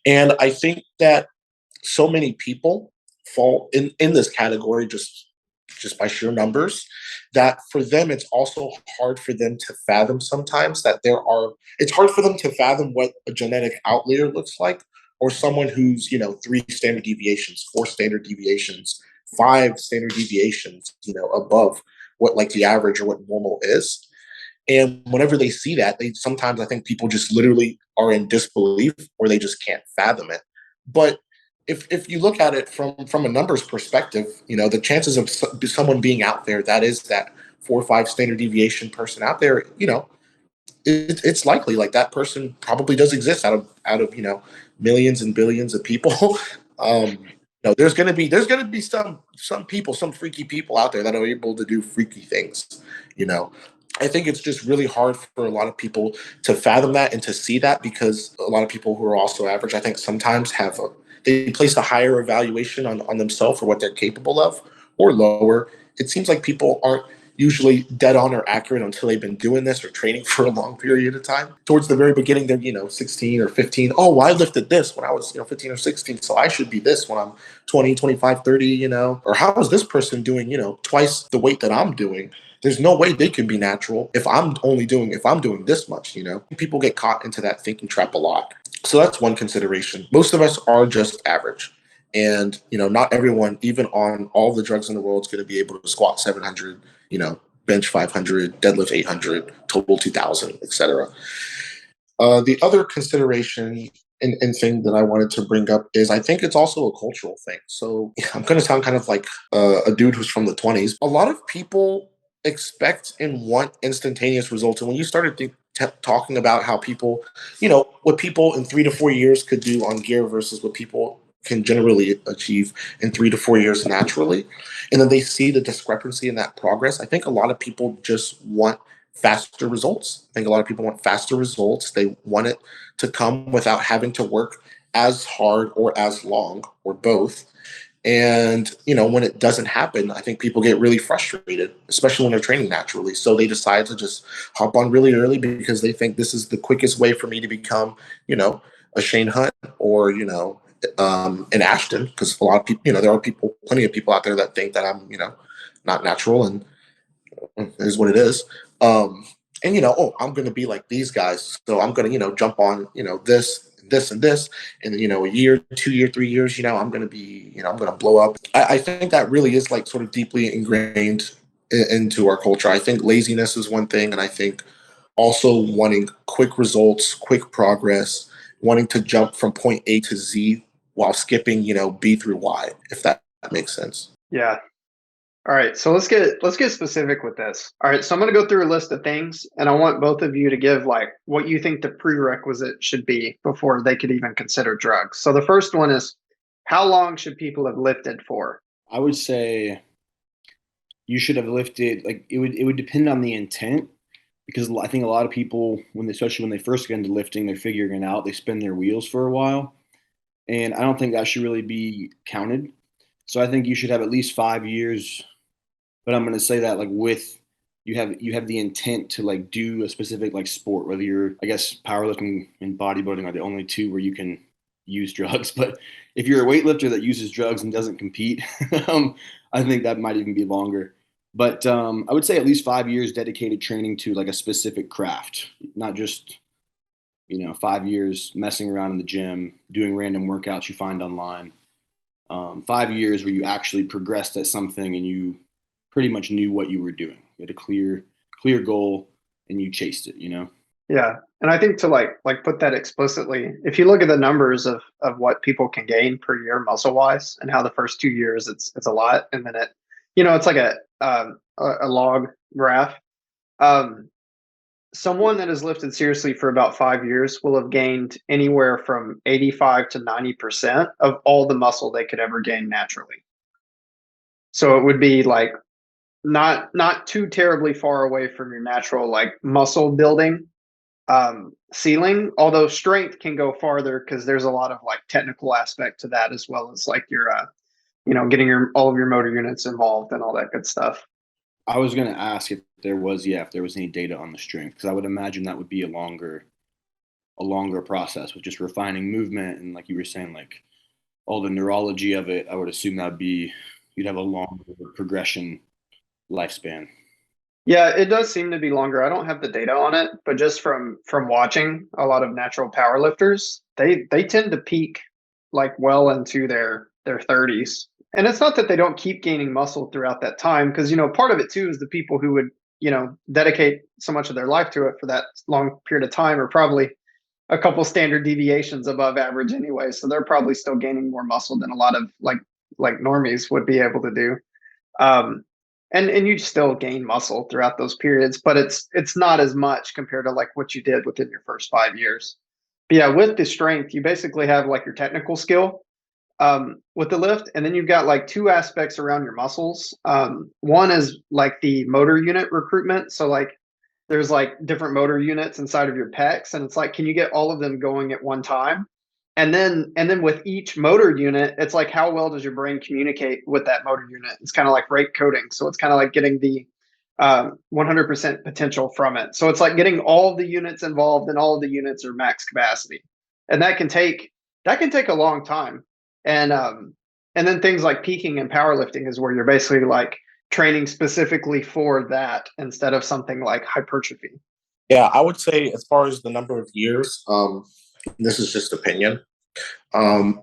And I think that so many people fall in this category just by sheer numbers, that for them, it's also hard for them to fathom sometimes that it's hard for them to fathom what a genetic outlier looks like, or someone who's, 3 standard deviations, 4 standard deviations, 5 standard deviations, above what like the average or what normal is. And whenever they see that, sometimes I think people just literally are in disbelief or they just can't fathom it. But if you look at it from a numbers perspective, the chances of someone being out there that is that 4 or 5 standard deviation person out there, it's likely like that person probably does exist out of millions and billions of people. There's gonna be some people, some freaky people out there that are able to do freaky things. You know, I think it's just really hard for a lot of people to fathom that and to see that, because a lot of people who are also average, I think, sometimes they place a higher evaluation on themselves or what they're capable of, or lower. It seems like people aren't usually dead on or accurate until they've been doing this or training for a long period of time. Towards the very beginning, they're, 16 or 15. Oh, well, I lifted this when I was, 15 or 16. So I should be this when I'm 20, 25, 30, or how is this person doing, twice the weight that I'm doing? There's no way they can be natural if I'm doing this much, People get caught into that thinking trap a lot. So that's one consideration. Most of us are just average. And, not everyone, even on all the drugs in the world, is going to be able to squat 700, bench 500, deadlift 800, total 2000, etc. The other consideration and thing that I wanted to bring up is I think it's also a cultural thing. So I'm going to sound kind of like a dude who's from the 20s. A lot of people expect and want instantaneous results. And when you started talking about how people, what people in 3 to 4 years could do on gear versus what people can generally achieve in 3 to 4 years naturally, and then they see the discrepancy in that progress, I think a lot of people just want faster results. I think a lot of people want faster results. They want it to come without having to work as hard or as long or both. And, when it doesn't happen, I think people get really frustrated, especially when they're training naturally. So they decide to just hop on really early because they think this is the quickest way for me to become, a Shane Hunt or, an Ashton. Because a lot of people, there are plenty of people out there that think that I'm, not natural, and it is what it is. And, I'm going to be like these guys. So I'm going to, jump on, this and this, and then a year, 2 year, 3 years, I'm going to be, I'm going to blow up. I think that really is like sort of deeply ingrained into our culture. I think laziness is one thing, and I think also wanting quick results, quick progress, wanting to jump from point A to Z while skipping, B through Y, if that makes sense. Yeah. All right, so let's get specific with this. All right, so I'm going to go through a list of things, and I want both of you to give like what you think the prerequisite should be before they could even consider drugs. So the first one is, how long should people have lifted for? I would say you should have lifted, like it would depend on the intent, because I think a lot of people, especially when they first get into lifting, they're figuring it out, they spin their wheels for a while, and I don't think that should really be counted. So I think you should have at least 5 years. But I'm going to say that like with you have the intent to like do a specific like sport, whether you're, I guess, powerlifting and bodybuilding are the only two where you can use drugs. But if you're a weightlifter that uses drugs and doesn't compete, I think that might even be longer. But I would say at least 5 years dedicated training to like a specific craft, not just 5 years messing around in the gym, doing random workouts you find online. 5 years where you actually progressed at something and you pretty much knew what you were doing. You had a clear goal and you chased it, Yeah. And I think to like put that explicitly, if you look at the numbers of what people can gain per year muscle wise, and how the first 2 years it's a lot, and then it's like a log graph. Someone that has lifted seriously for about 5 years will have gained anywhere from 85 to 90% of all the muscle they could ever gain naturally. So it would be like not too terribly far away from your natural like muscle building ceiling, although strength can go farther because there's a lot of like technical aspect to that, as well as like your getting all of your motor units involved and all that good stuff. I was going to ask if there was any data on the strength, because I would imagine that would be a longer process with just refining movement, and like you were saying, like all the neurology of it. I would assume you'd have a longer progression lifespan. Yeah, it does seem to be longer. I don't have the data on it, but just from watching a lot of natural powerlifters, they tend to peak like well into their 30s. And it's not that they don't keep gaining muscle throughout that time, because part of it too is the people who would dedicate so much of their life to it for that long period of time are probably a couple standard deviations above average anyway, so they're probably still gaining more muscle than a lot of like normies would be able to do. And you still gain muscle throughout those periods, but it's not as much compared to like what you did within your first 5 years. But yeah, with the strength, you basically have like your technical skill with the lift, and then you've got like two aspects around your muscles. One is like the motor unit recruitment. So like there's like different motor units inside of your pecs, and it's like, can you get all of them going at one time? And then with each motor unit, it's like, how well does your brain communicate with that motor unit? It's kind of like rate coding. So it's kind of like getting the 100% potential from it. So it's like getting all the units involved, and all of the units are max capacity, and that can take a long time. And then things like peaking and powerlifting is where you're basically like training specifically for that instead of something like hypertrophy. Yeah, I would say as far as the number of years, this is just opinion. Um,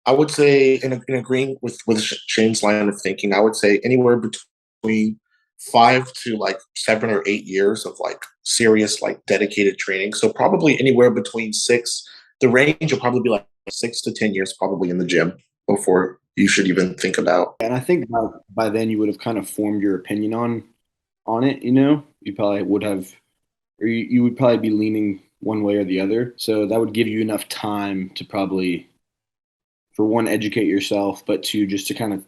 I would say in agreeing with Shane's line of thinking, I would say anywhere between 5 to like 7 or 8 years of like serious, like dedicated training. So probably anywhere between 6. The range will probably be like 6 to 10 years, probably in the gym before you should even think about. And I think by then you would have kind of formed your opinion on it. You know, you probably would have, or you would probably be leaning one way or the other. So that would give you enough time to probably, for one, educate yourself, but two, just to kind of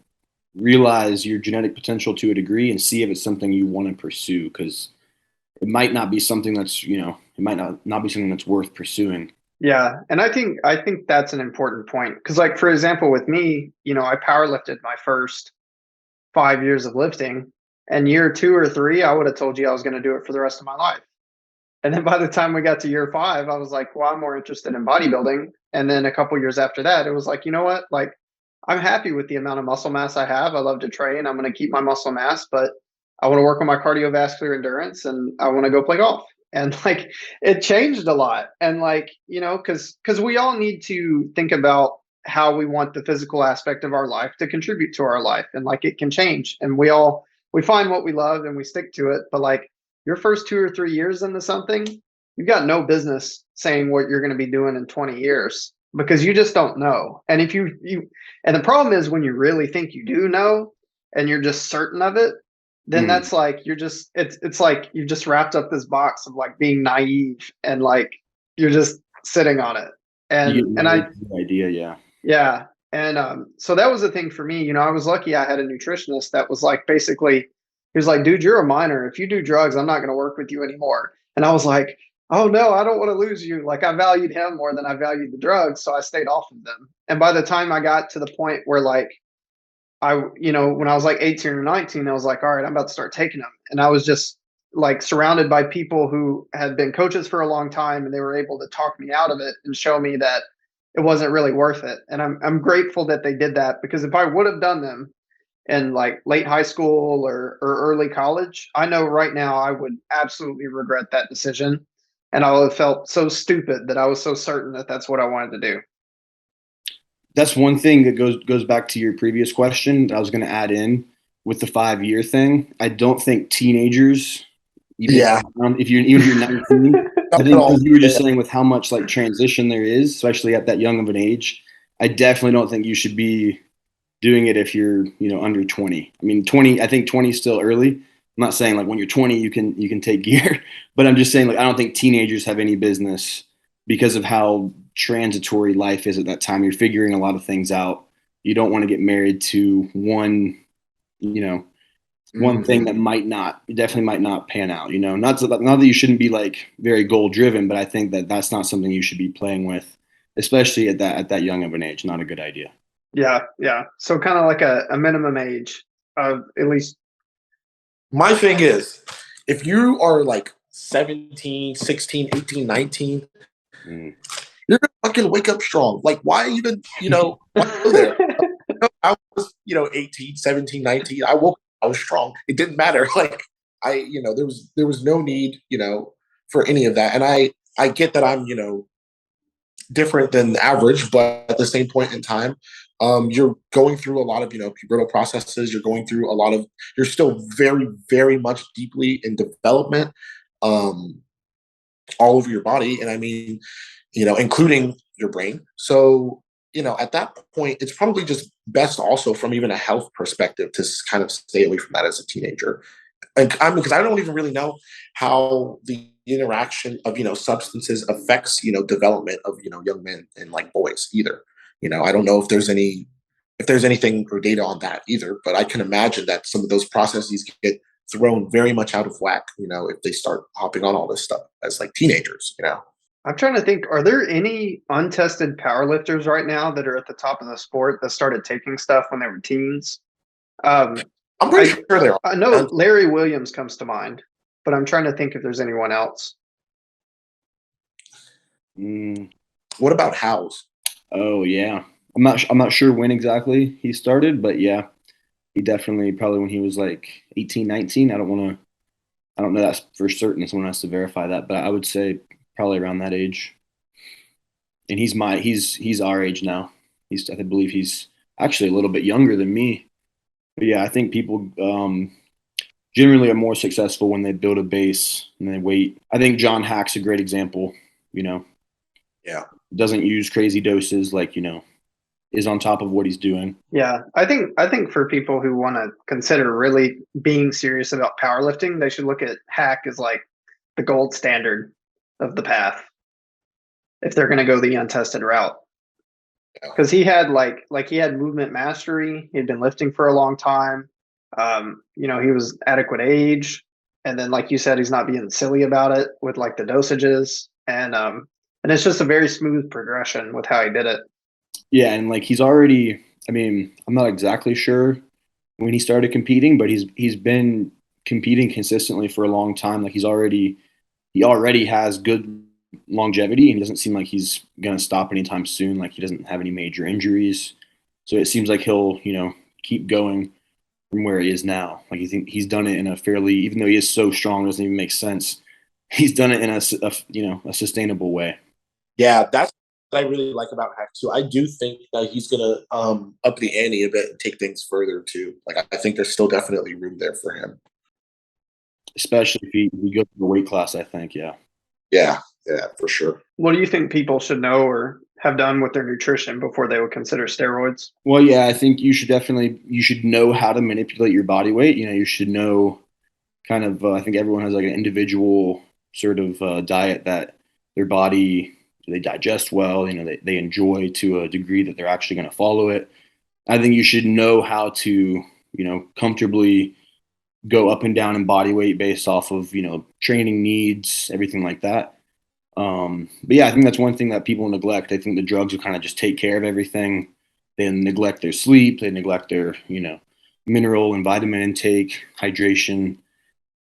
realize your genetic potential to a degree and see if it's something you want to pursue, because it might not be something that's, you know, it might not be something that's worth pursuing. Yeah, and I think that's an important point, because like for example with me, you know, I power lifted my first 5 years of lifting, and year 2 or 3 I would have told you I was going to do it for the rest of my life. And then by the time we got to year 5, I was like, well, I'm more interested in bodybuilding. And then a couple years after that, it was like, you know what? Like, I'm happy with the amount of muscle mass I have. I love to train. I'm going to keep my muscle mass, but I want to work on my cardiovascular endurance, and I want to go play golf. And like, it changed a lot. And like, you know, because we all need to think about how we want the physical aspect of our life to contribute to our life. And like, it can change. And we find what we love and we stick to it. But like, your first 2 or 3 years into something, you've got no business saying what you're going to be doing in 20 years, because you just don't know. And if you and the problem is when you really think you do know and you're just certain of it, then that's like it's like you've just wrapped up this box of like being naive, and like you're just sitting on it. And I idea, yeah. Yeah. And so that was the thing for me. You know, I was lucky I had a nutritionist that was like, basically, he was like, dude, you're a minor. If you do drugs, I'm not going to work with you anymore. And I was like, oh no, I don't want to lose you. Like, I valued him more than I valued the drugs. So I stayed off of them. And by the time I got to the point where like, you know, when I was like 18 or 19, I was like, all right, I'm about to start taking them. And I was just like surrounded by people who had been coaches for a long time, and they were able to talk me out of it and show me that it wasn't really worth it. And I'm grateful that they did that, because if I would have done them in like late high school or early college, I know right now I would absolutely regret that decision. And I would have felt so stupid that I was so certain that that's what I wanted to do. That's one thing that goes back to your previous question that I was going to add in with the 5-year thing. I don't think teenagers, Yeah. if you're 19, I think as you were just saying, with how much like transition there is, especially at that young of an age, I definitely don't think you should be doing it if you're, you know, under 20. I mean, 20, I think 20 is still early. I'm not saying like when you're 20 you can take gear, but I'm just saying like I don't think teenagers have any business, because of how transitory life is at that time. You're figuring a lot of things out. You don't want to get married to one, you know, one thing that definitely might not pan out, you know. Not that you shouldn't be like very goal driven, but I think that that's not something you should be playing with, especially at that young of an age. Not a good idea. Yeah. Yeah. So kind of like a minimum age of at least. My thing is, if you are like 17, 16, 18, 19, you're gonna fucking wake up strong. Like, why even, you know, why go there? I was, you know, 18, 17, 19. I woke up, I was strong. It didn't matter. Like, you know, there was no need, you know, for any of that. And I get that I'm, you know, different than average, but at the same point in time, you're going through a lot of, you know, pubertal processes. You're going through a lot of, you're still very, very much deeply in development, all over your body. And I mean, you know, including your brain. So, you know, at that point, it's probably just best also from even a health perspective to kind of stay away from that as a teenager. And I mean, because I don't even really know how the interaction of, you know, substances affects, you know, development of, you know, young men and like boys either. You know, I don't know if there's anything or data on that either, but I can imagine that some of those processes get thrown very much out of whack, you know, if they start hopping on all this stuff as like teenagers, you know. I'm trying to think, are there any untested powerlifters right now that are at the top of the sport that started taking stuff when they were teens? I'm pretty sure there are. I know Larry Williams comes to mind, but I'm trying to think if there's anyone else. What about House? Oh yeah, I'm not sure when exactly he started, but yeah, he definitely probably when he was like 18, 19. I don't know that for certain. Someone has to verify that, but I would say probably around that age. And he's our age now. I believe he's actually a little bit younger than me. But yeah, I think people generally are more successful when they build a base and they wait. I think John Hack's a great example. You know, Yeah. doesn't use crazy doses, like, is on top of what he's doing. Yeah, I think for people who want to consider really being serious about powerlifting, they should look at Hack as like the gold standard of the path if they're going to go the untested route. Because he had he had movement mastery. He'd been lifting for a long time. He was adequate age, and then like you said, he's not being silly about it with like the dosages, and it's just a very smooth progression with how he did it. Yeah, and like he's already. I mean, I'm not exactly sure when he started competing, but he's been competing consistently for a long time. Like he already has good longevity, and he doesn't seem like he's gonna stop anytime soon. Like he doesn't have any major injuries, so it seems like he'll keep going from where he is now. Like he's done it in a fairly, even though he is so strong, it doesn't even make sense. He's done it in a sustainable way. Yeah, that's what I really like about Hack too. I do think that he's gonna up the ante a bit and take things further too. Like I think there's still definitely room there for him. Especially if he goes to the weight class, I think, yeah. Yeah, for sure. What do you think people should know or have done with their nutrition before they would consider steroids? Well, yeah, I think you should know how to manipulate your body weight. You should know kind of. I think everyone has like an individual sort of diet that their body they digest well. They enjoy to a degree that they're actually going to follow it. I think you should know how to comfortably go up and down in body weight based off of training needs, everything like that. But yeah, I think that's one thing that people neglect. I think the drugs will kind of just take care of everything. They neglect their sleep. They neglect their mineral and vitamin intake, hydration.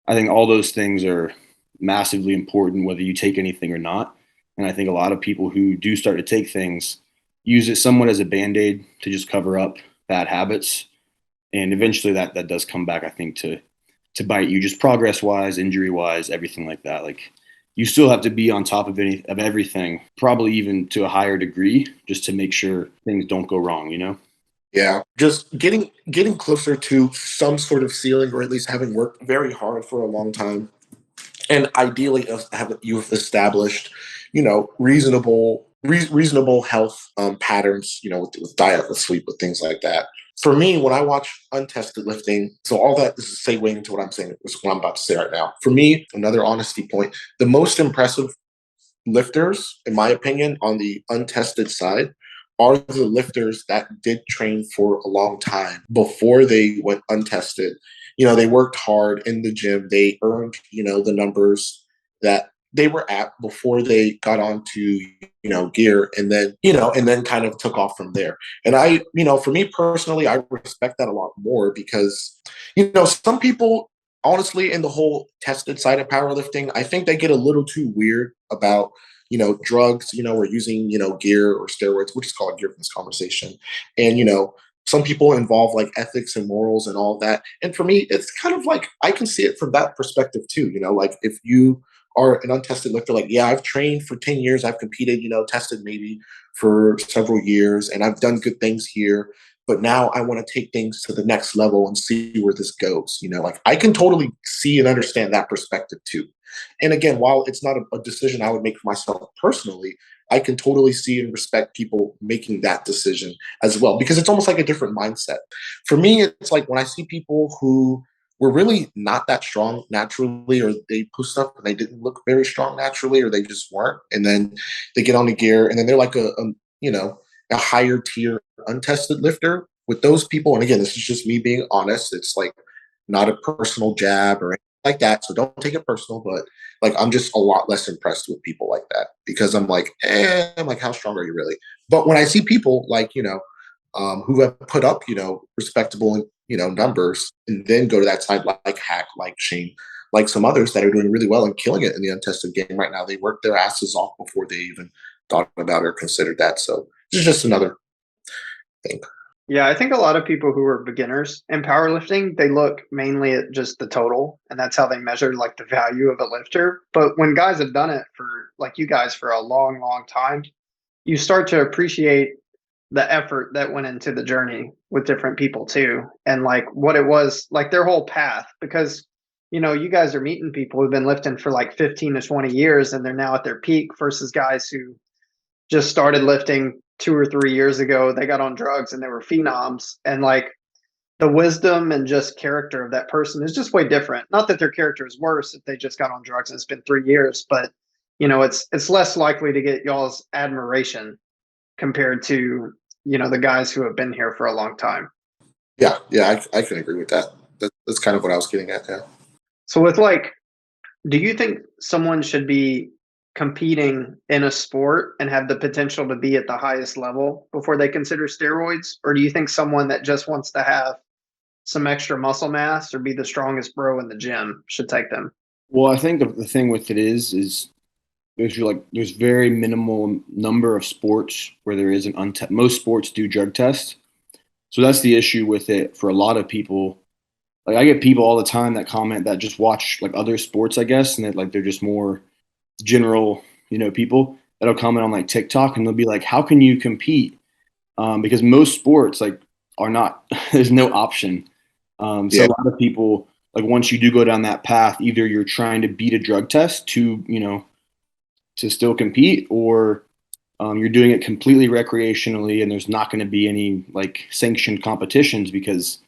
I think all those things are massively important, whether you take anything or not. And I think a lot of people who do start to take things use it somewhat as a band-aid to just cover up bad habits. And eventually that does come back, I think, to bite you, just progress wise, injury wise, everything like that. Like you still have to be on top of everything, probably even to a higher degree, just to make sure things don't go wrong, Yeah, just getting closer to some sort of ceiling, or at least having worked very hard for a long time, and ideally you've established, reasonable health patterns, with diet, with sleep, with things like that. For me, when I watch untested lifting, so all that is segueing into what I'm saying, is what I'm about to say right now. For me, another honesty point, the most impressive lifters, in my opinion, on the untested side are the lifters that did train for a long time before they went untested. They worked hard in the gym. They earned, the numbers that they were at before they got onto, gear, and then kind of took off from there. And for me personally, I respect that a lot more because, some people, honestly, in the whole tested side of powerlifting, I think they get a little too weird about, drugs, or using, gear or steroids. We'll just call it gear for this conversation. And, some people involve like ethics and morals and all that. And for me, it's kind of like, I can see it from that perspective too. Like if you are an untested lifter, like, yeah, I've trained for 10 years, I've competed, tested maybe for several years, and I've done good things here. But now I want to take things to the next level and see where this goes. Like I can totally see and understand that perspective too. And again, while it's not a decision I would make for myself personally, I can totally see and respect people making that decision as well, because it's almost like a different mindset. For me, it's like when I see people who were really not that strong naturally, or they pushed up and they didn't look very strong naturally, or they just weren't, and then they get on the gear, and then they're like a higher tier untested lifter. With those people, and again, this is just me being honest, it's like not a personal jab or anything like that, so don't take it personal, but like I'm just a lot less impressed with people like that, because I'm like, how strong are you really? But when I see people like, who have put up, respectable numbers, and then go to that side like Hack, like Shane, like some others that are doing really well and killing it in the untested game right now. They worked their asses off before they even thought about or considered that. So this is just another thing. Yeah, I think a lot of people who are beginners in powerlifting, they look mainly at just the total, and that's how they measure like the value of a lifter. But when guys have done it for like you guys for a long, long time, you start to appreciate the effort that went into the journey with different people too, and like what it was like their whole path. Because you guys are meeting people who've been lifting for like 15 to 20 years and they're now at their peak versus guys who just started lifting 2 or 3 years ago. They got on drugs and they were phenoms, and like the wisdom and just character of that person is just way different. Not that their character is worse if they just got on drugs and it's been 3 years, but it's less likely to get y'all's admiration compared to the guys who have been here for a long time. Yeah, I can agree with that. That's kind of what I was getting at. Yeah. So with like, do you think someone should be competing in a sport and have the potential to be at the highest level before they consider steroids? Or do you think someone that just wants to have some extra muscle mass or be the strongest bro in the gym should take them? Well, I think the thing with it is there's very minimal number of sports where there is an most sports do drug test. So that's the issue with it for a lot of people. Like I get people all the time that comment that just watch like other sports, I guess, and that like they're just more general, people that'll comment on like TikTok and they'll be like, how can you compete? Because most sports like are not, there's no option. So Yeah. a lot of people, like once you do go down that path, either you're trying to beat a drug test to still compete, or you're doing it completely recreationally and there's not going to be any like sanctioned competitions, because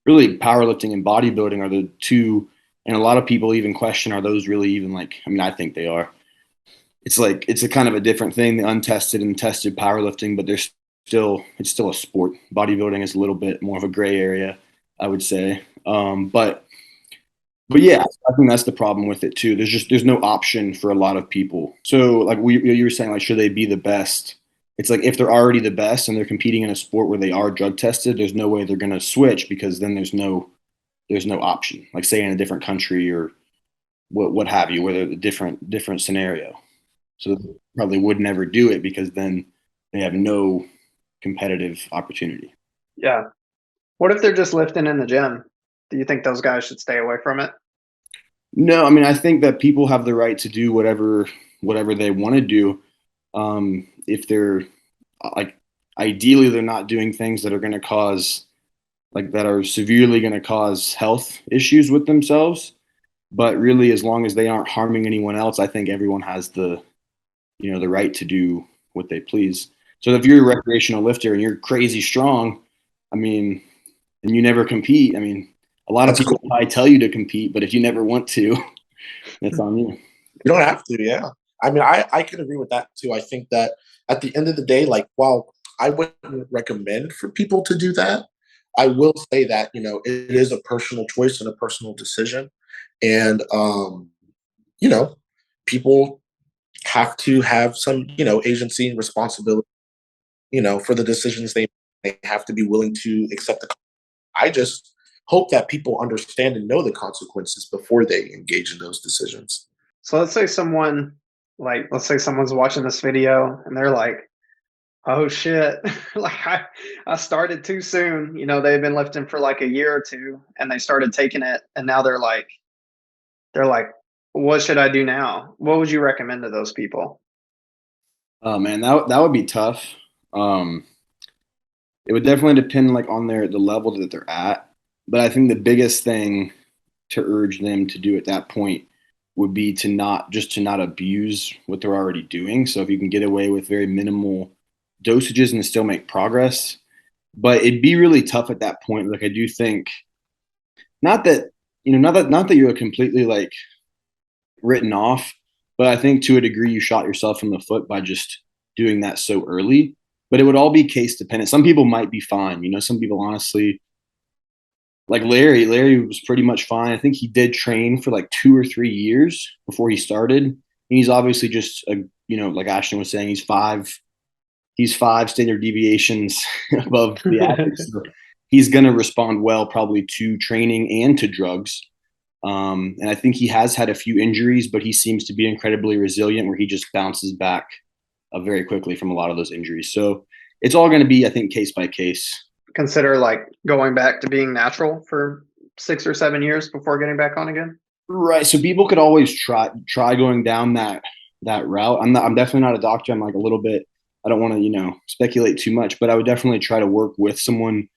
really powerlifting and bodybuilding are the two, and a lot of people even question, are those really even like, I mean, I think they are. It's like, it's a kind of a different thing, the untested and tested powerlifting, but it's still a sport. Bodybuilding is a little bit more of a gray area, I would say. But yeah, I think that's the problem with it too. There's no option for a lot of people. So like you were saying, like should they be the best? It's like if they're already the best and they're competing in a sport where they are drug tested, there's no way they're going to switch, because then there's no option. Like say in a different country or what have you, where they're a different scenario. So they probably would never do it because then they have no competitive opportunity. Yeah. What if they're just lifting in the gym? Do you think those guys should stay away from it? No, I mean I think that people have the right to do whatever they want to do. If they're like, ideally they're not doing things that are going to cause, like that are severely going to cause health issues with themselves. But really, as long as they aren't harming anyone else, I think everyone has the right to do what they please. So if you're a recreational lifter and you're crazy strong, I mean, and you never compete, I mean, a lot of That's people cool. probably tell you to compete, but if you never want to, that's on you. You don't have to. Yeah. I mean, I can agree with that too. I think that at the end of the day, like, while I wouldn't recommend for people to do that, I will say that, it is a personal choice and a personal decision. And, people have to have some, agency and responsibility, for the decisions they have to be willing to accept the. I just hope that people understand and know the consequences before they engage in those decisions. So let's say someone's watching this video and they're like, oh shit, like I started too soon. They've been lifting for like a year or two and they started taking it, and now they're like, what should I do now? What would you recommend to those people? Oh man, that would be tough. Um, it would definitely depend like on the level that they're at. But I think the biggest thing to urge them to do at that point would be to not abuse what they're already doing. So if you can get away with very minimal dosages and still make progress, but it'd be really tough at that point. Like I do think, not that not that you're completely like written off, but I think to a degree you shot yourself in the foot by just doing that so early. But it would all be case dependent. Some people might be fine. Some people honestly, like Larry was pretty much fine. I think he did train for like 2 or 3 years before he started. And he's obviously just like Ashton was saying, he's five standard deviations above the average. So he's going to respond well probably to training and to drugs. And I think he has had a few injuries, but he seems to be incredibly resilient where he just bounces back very quickly from a lot of those injuries. So it's all going to be, I think, case by case. Consider like going back to being natural for 6 or 7 years before getting back on again. Right. So people could always try going down that route. I'm definitely not a doctor. I'm like a little bit, I don't want to, speculate too much, but I would definitely try to work with someone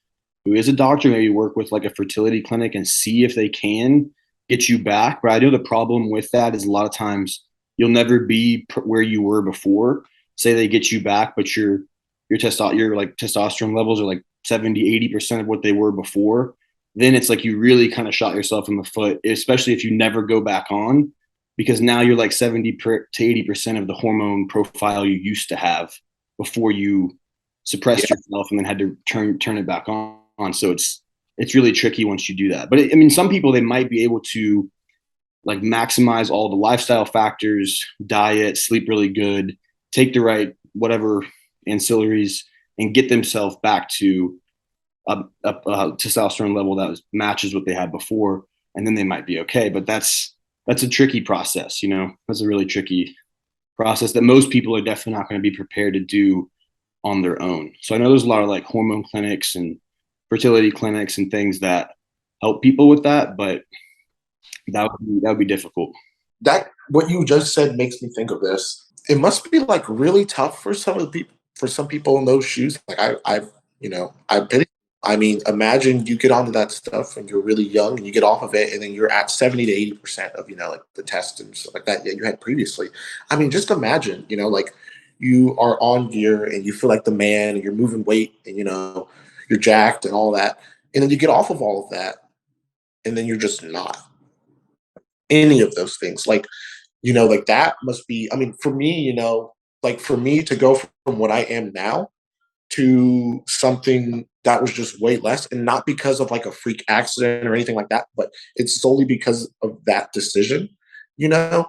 who is a doctor, maybe work with like a fertility clinic and see if they can get you back. But I know the problem with that is a lot of times you'll never be where you were before. Say they get you back, but your testosterone levels are like 70-80% of what they were before. Then it's like you really kind of shot yourself in the foot, especially if you never go back on, because now you're like 70 to 80% of the hormone profile you used to have before you suppressed yourself and then had to turn it back on. So it's really tricky once you do that. But some people, they might be able to like maximize all the lifestyle factors, diet, sleep really good, take the right whatever ancillaries, and get themselves back to a testosterone level that matches what they had before, and then they might be okay. But that's a tricky process. That's a really tricky process that most people are definitely not going to be prepared to do on their own. So I know there's a lot of like hormone clinics and fertility clinics and things that help people with that, but that would be difficult. That what you just said makes me think of this. It must be like really tough for some people in those shoes. Like I've been. I mean, imagine you get onto that stuff and you're really young and you get off of it and then you're at 70 to 80% of, like the test and stuff like that you had previously. I mean, just imagine, like you are on gear and you feel like the man and you're moving weight and, you're jacked and all that. And then you get off of all of that and then you're just not any of those things. Like, like that must be, I mean, for me, like for me to go from what I am now to something that was just way less, and not because of like a freak accident or anything like that, but it's solely because of that decision, that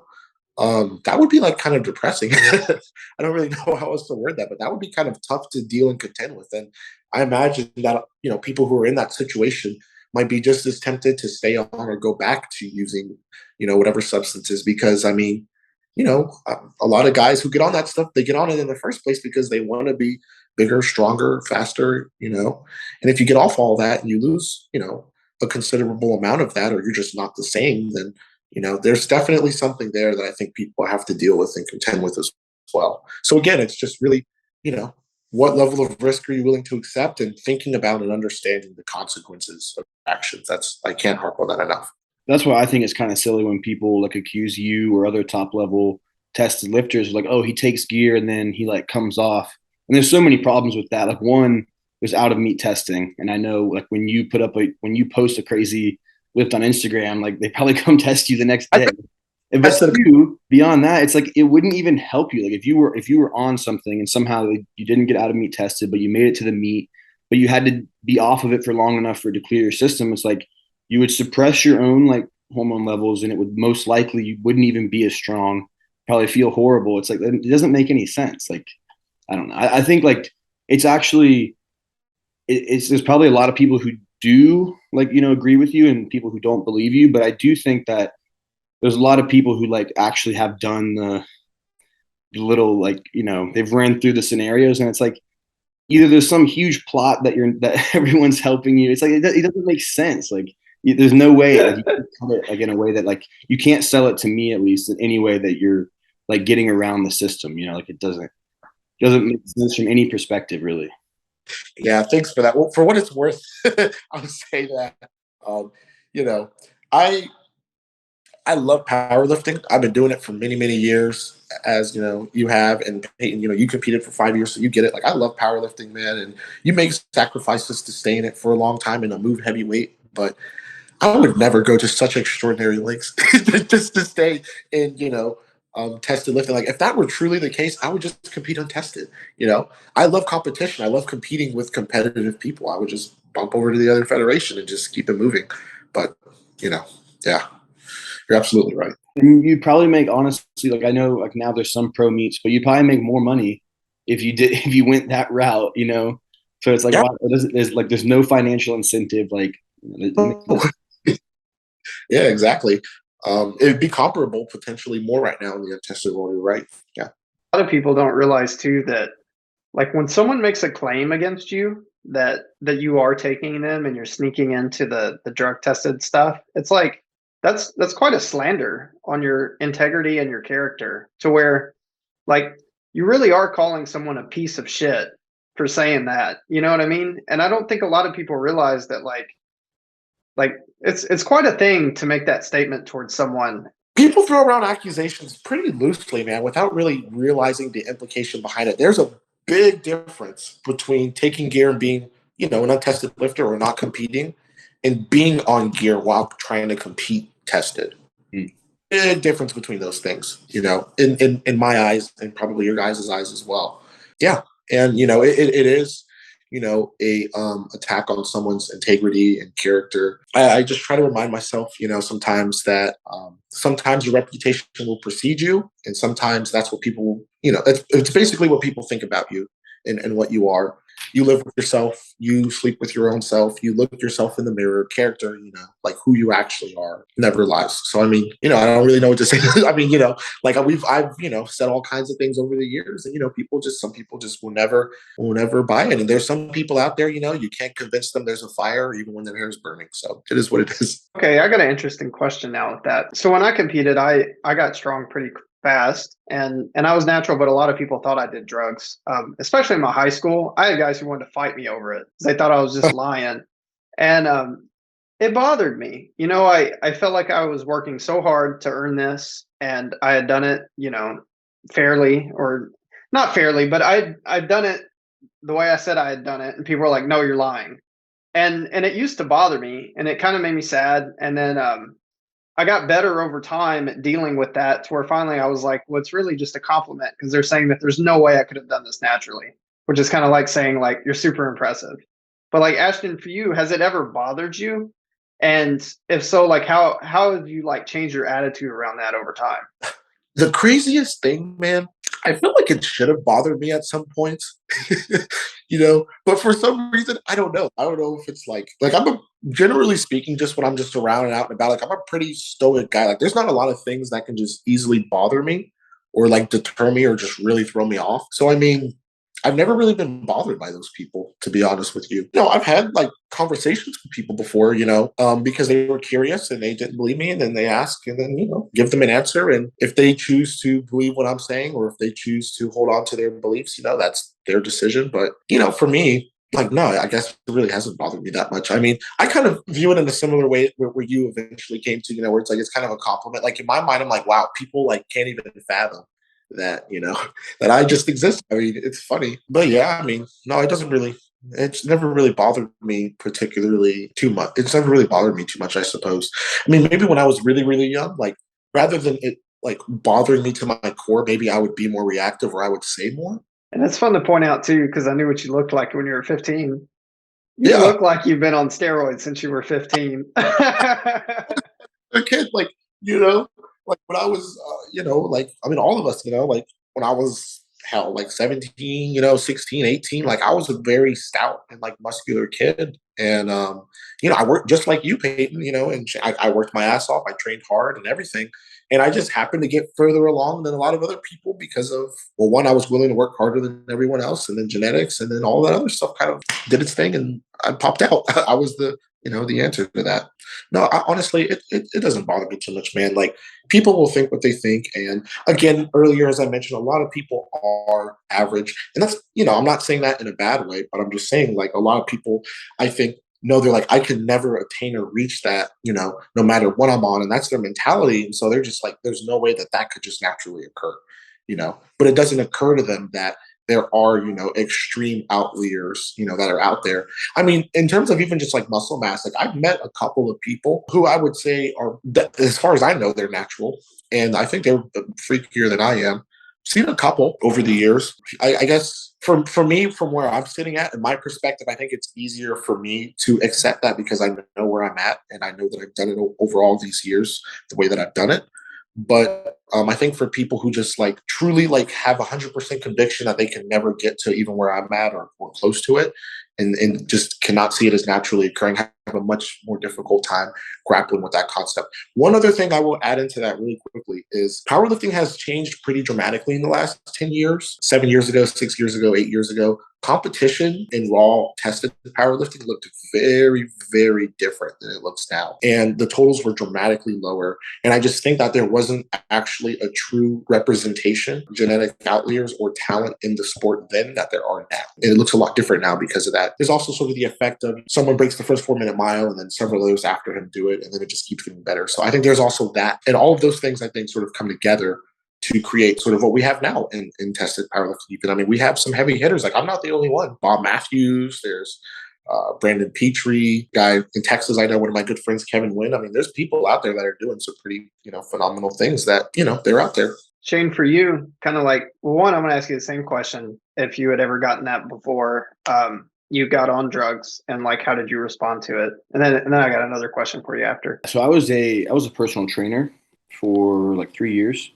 would be like kind of depressing. I don't really know how else to word that, but that would be kind of tough to deal and contend with. And I imagine that, people who are in that situation might be just as tempted to stay on or go back to using, whatever substances, because I mean, a lot of guys who get on that stuff, they get on it in the first place because they want to be bigger, stronger, faster, and if you get off all that and you lose, a considerable amount of that, or you're just not the same, then, there's definitely something there that I think people have to deal with and contend with as well. So again, it's just really, what level of risk are you willing to accept, and thinking about and understanding the consequences of actions. I can't harp on that enough. That's why I think it's kind of silly when people like accuse you or other top level tested lifters like, oh, he takes gear and then he like comes off. And there's so many problems with that. Like one, there's out of meet testing. And I know like when you post a crazy lift on Instagram, like they probably come test you the next day. But two, beyond that, it's like it wouldn't even help you. Like if you were on something and somehow you didn't get out of meet tested, but you made it to the meet, but you had to be off of it for long enough for it to clear your system, it's like you would suppress your own like hormone levels, and it would most likely you wouldn't even be as strong, probably feel horrible. It's like it doesn't make any sense. Like I don't know. I think like it's actually there's probably a lot of people who do like agree with you and people who don't believe you, but I do think that there's a lot of people who like actually have done the little like they've ran through the scenarios, and it's like either there's some huge plot that everyone's helping you. It's like it doesn't make sense. Like there's no way like, you can tell it like in a way that like you can't sell it to me, at least in any way that you're like getting around the system. Like it doesn't make sense from any perspective, really. Yeah, thanks for that. Well, for what it's worth, I'll say that I love powerlifting. I've been doing it for many, many years, as you have, and you competed for 5 years, so you get it. Like I love powerlifting, man, and you make sacrifices to stay in it for a long time and to move heavyweight, but I would never go to such extraordinary lengths just to stay in, tested lifting. Like if that were truly the case, I would just compete untested. I love competition. I love competing with competitive people. I would just bump over to the other federation and just keep it moving. But, yeah, you're absolutely right. And you'd probably make, honestly, like I know like now there's some pro meets, but you'd probably make more money if you went that route, So it's like, Yeah. wow, there's no financial incentive. Like, Yeah, exactly. It'd be comparable potentially more right now in the untested world. You're right. Yeah. A lot of people don't realize too that like when someone makes a claim against you that you are taking them and you're sneaking into the drug tested stuff, it's like that's quite a slander on your integrity and your character, to where like you really are calling someone a piece of shit for saying that. You know what I mean? And I don't think a lot of people realize that like it's quite a thing to make that statement towards someone. People throw around accusations pretty loosely, man, without really realizing the implication behind it. There's a big difference between taking gear and being, an untested lifter or not competing, and being on gear while trying to compete tested. Big difference between those things, in my eyes and probably your guys' eyes as well. Yeah. And, it is, a attack on someone's integrity and character. I just try to remind myself, sometimes that sometimes your reputation will precede you, and sometimes that's what people, it's basically what people think about you and what you are. You live with yourself, you sleep with your own self, you look at yourself in the mirror. Character, like who you actually are never lies. So I mean, I don't really know what to say. I mean, like I've said all kinds of things over the years, and some people just will never buy it. And there's some people out there, you can't convince them there's a fire even when their hair is burning. So it is what it is. Okay, I got an interesting question now with that. So when I competed, I got strong pretty fast, and I was natural, but a lot of people thought I did drugs. Especially in my high school, I had guys who wanted to fight me over it. They thought I was just lying, and it bothered me. I felt like I was working so hard to earn this, and I had done it, fairly, or not fairly, but I'd done it the way I said I had done it, and people were like, "No, you're lying." And it used to bother me, and it kind of made me sad. And then I got better over time at dealing with that, to where finally I was like, well, it's really just a compliment, because they're saying that there's no way I could have done this naturally, which is kind of like saying like you're super impressive. But like Ashton, for you, has it ever bothered you? And if so, like how have you like changed your attitude around that over time? The craziest thing, man, I feel like it should have bothered me at some point, but for some reason, I don't know. I don't know if it's like generally speaking, just when I'm just around and out and about, like I'm a pretty stoic guy. Like there's not a lot of things that can just easily bother me or like deter me or just really throw me off. So, I mean, I've never really been bothered by those people, to be honest with you. I've had like conversations with people before, because they were curious and they didn't believe me, and then they ask, and then, give them an answer. And if they choose to believe what I'm saying, or if they choose to hold on to their beliefs, that's their decision. But, for me, like, no, I guess it really hasn't bothered me that much. I mean, I kind of view it in a similar way where you eventually came to, where it's like, it's kind of a compliment. Like in my mind, I'm like, wow, people like can't even fathom that, that I just exist. I mean, it's funny. But yeah, I mean, no, it's never really bothered me particularly too much. It's never really bothered me too much, I suppose. I mean, maybe when I was really, really young, like rather than it like bothering me to my core, maybe I would be more reactive, or I would say more. And it's fun to point out too, because I knew what you looked like when you were 15. You Yeah. look like you've been on steroids since you were 15. A kid, like, like when I was, like, I mean, all of us, like when I was hell, like 17, 16, 18, like I was a very stout and like muscular kid. And, I worked just like you, Peyton, and I worked my ass off. I trained hard and everything. And I just happened to get further along than a lot of other people because of, well, one, I was willing to work harder than everyone else, and then genetics, and then all that other stuff kind of did its thing, and I popped out. I was the answer to that. No, honestly, it doesn't bother me too much, man. Like people will think what they think, and again, earlier as I mentioned, a lot of people are average, and that's I'm not saying that in a bad way, but I'm just saying like a lot of people, I think. No, they're like, I can never attain or reach that, no matter what I'm on. And that's their mentality. And so they're just like, there's no way that could just naturally occur, but it doesn't occur to them that there are, extreme outliers, that are out there. I mean, in terms of even just like muscle mass, like I've met a couple of people who I would say are, as far as I know, they're natural. And I think they're freakier than I am. Seen a couple over the years. I guess for me, from where I'm sitting at, in my perspective, I think it's easier for me to accept that because I know where I'm at and I know that I've done it over all these years, the way that I've done it. But I think for people who just like truly like have 100% conviction that they can never get to even where I'm at or close to it, and just cannot see it as naturally occurring, have a much more difficult time grappling with that concept. One other thing I will add into that really quickly is powerlifting has changed pretty dramatically in the last 10 years. 7 years ago, 6 years ago, 8 years ago, competition in raw tested powerlifting looked very, very different than it looks now. And the totals were dramatically lower. And I just think that there wasn't actually a true representation, genetic outliers or talent in the sport then that there are now. And it looks a lot different now because of that. There's also sort of the effect of someone breaks the first 4-minute mile and then several others after him do it. And then it just keeps getting better. So I think there's also that. And all of those things, I think, sort of come together to create sort of what we have now in tested powerlifting. I mean, we have some heavy hitters. Like, I'm not the only one. Bob Matthews, there's Brandon Petrie, guy in Texas. I know one of my good friends, Kevin Wynn. I mean, there's people out there that are doing some pretty, phenomenal things that, they're out there. Shane, for you, kind of like, well, one, I'm going to ask you the same question. If you had ever gotten that before you got on drugs, and like, how did you respond to it? And then I got another question for you after. So I was a personal trainer for like 3 years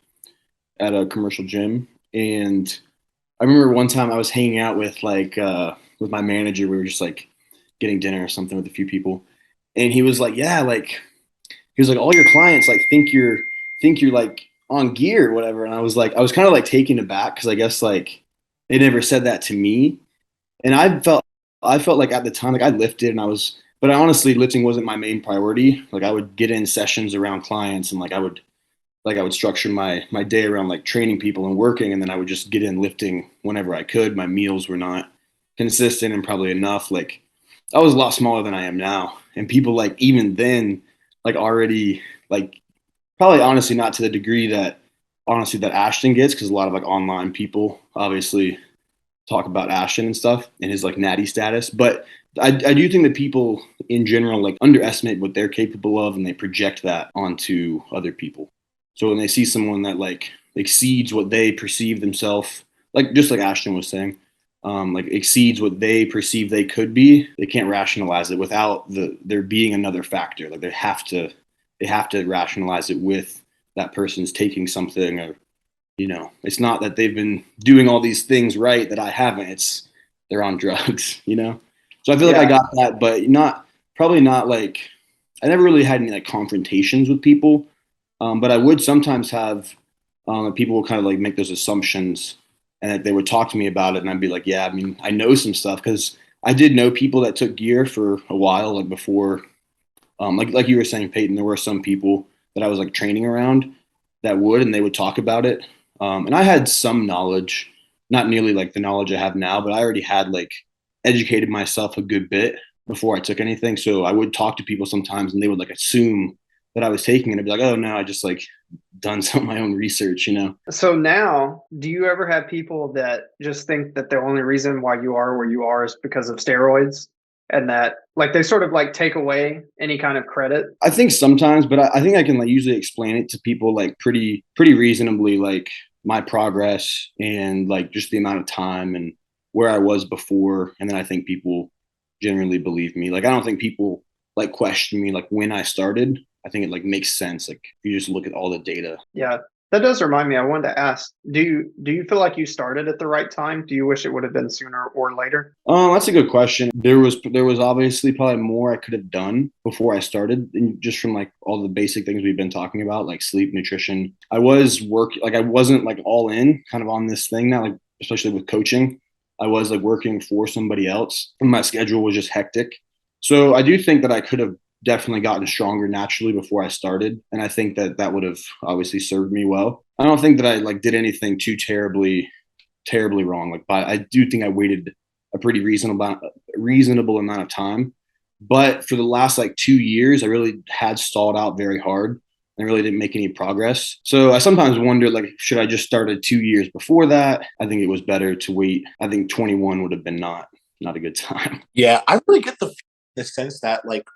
at a commercial gym. And I remember one time I was hanging out with with my manager. We were just like getting dinner or something with a few people. And he was like, yeah, like, he was like, all your clients like think you're like on gear or whatever. And I was kind of like taken aback because I guess like they never said that to me. And I felt like at the time, like I lifted but honestly, lifting wasn't my main priority. Like I would get in sessions around clients and I would structure my day around like training people and working. And then I would just get in lifting whenever I could. My meals were not consistent and probably enough. Like I was a lot smaller than I am now. And people like even then, like already like probably honestly not to the degree that Ashton gets, because a lot of like online people obviously talk about Ashton and stuff and his like natty status. But I do think that people in general like underestimate what they're capable of and they project that onto other people. So when they see someone that like exceeds what they perceive themselves, like just like Ashton was saying, like exceeds what they perceive they could be, they can't rationalize it without there being another factor. Like they have to rationalize it with that person's taking something, or it's not that they've been doing all these things right that I haven't. It's they're on drugs, So I feel like I got that, but probably not like I never really had any like confrontations with people. But I would sometimes have people would kind of like make those assumptions, and that they would talk to me about it, and I'd be like, yeah, I mean, I know some stuff, because I did know people that took gear for a while, like before, like you were saying, Peyton, there were some people that I was like training around that would, and they would talk about it. And I had some knowledge, not nearly like the knowledge I have now, but I already had like educated myself a good bit before I took anything. So I would talk to people sometimes, and they would like assume that I was taking it. I'd be like, oh no, I just like done some of my own research, So now, do you ever have people that just think that the only reason why you are where you are is because of steroids, and that like they sort of like take away any kind of credit? I think sometimes, but I think I can like usually explain it to people like pretty reasonably, like my progress and like just the amount of time and where I was before. And then I think people generally believe me. Like I don't think people like question me like when I started. I think it like makes sense. Like if you just look at all the data. Yeah, that does remind me. I wanted to ask: do you feel like you started at the right time? Do you wish it would have been sooner or later? That's a good question. There was obviously probably more I could have done before I started, and just from like all the basic things we've been talking about, like sleep, nutrition. I was like I wasn't like all in, kind of on this thing now, like especially with coaching. I was like working for somebody else, and my schedule was just hectic. So I do think that I could have definitely gotten stronger naturally before I started. And I think that would have obviously served me well. I don't think that I like did anything too terribly wrong. Like, but I do think I waited a pretty reasonable amount of time. But for the last like 2 years, I really had stalled out very hard and really didn't make any progress. So I sometimes wonder, like, should I just started 2 years before that? I think it was better to wait. I think 21 would have been not a good time. Yeah, I really get the sense that like,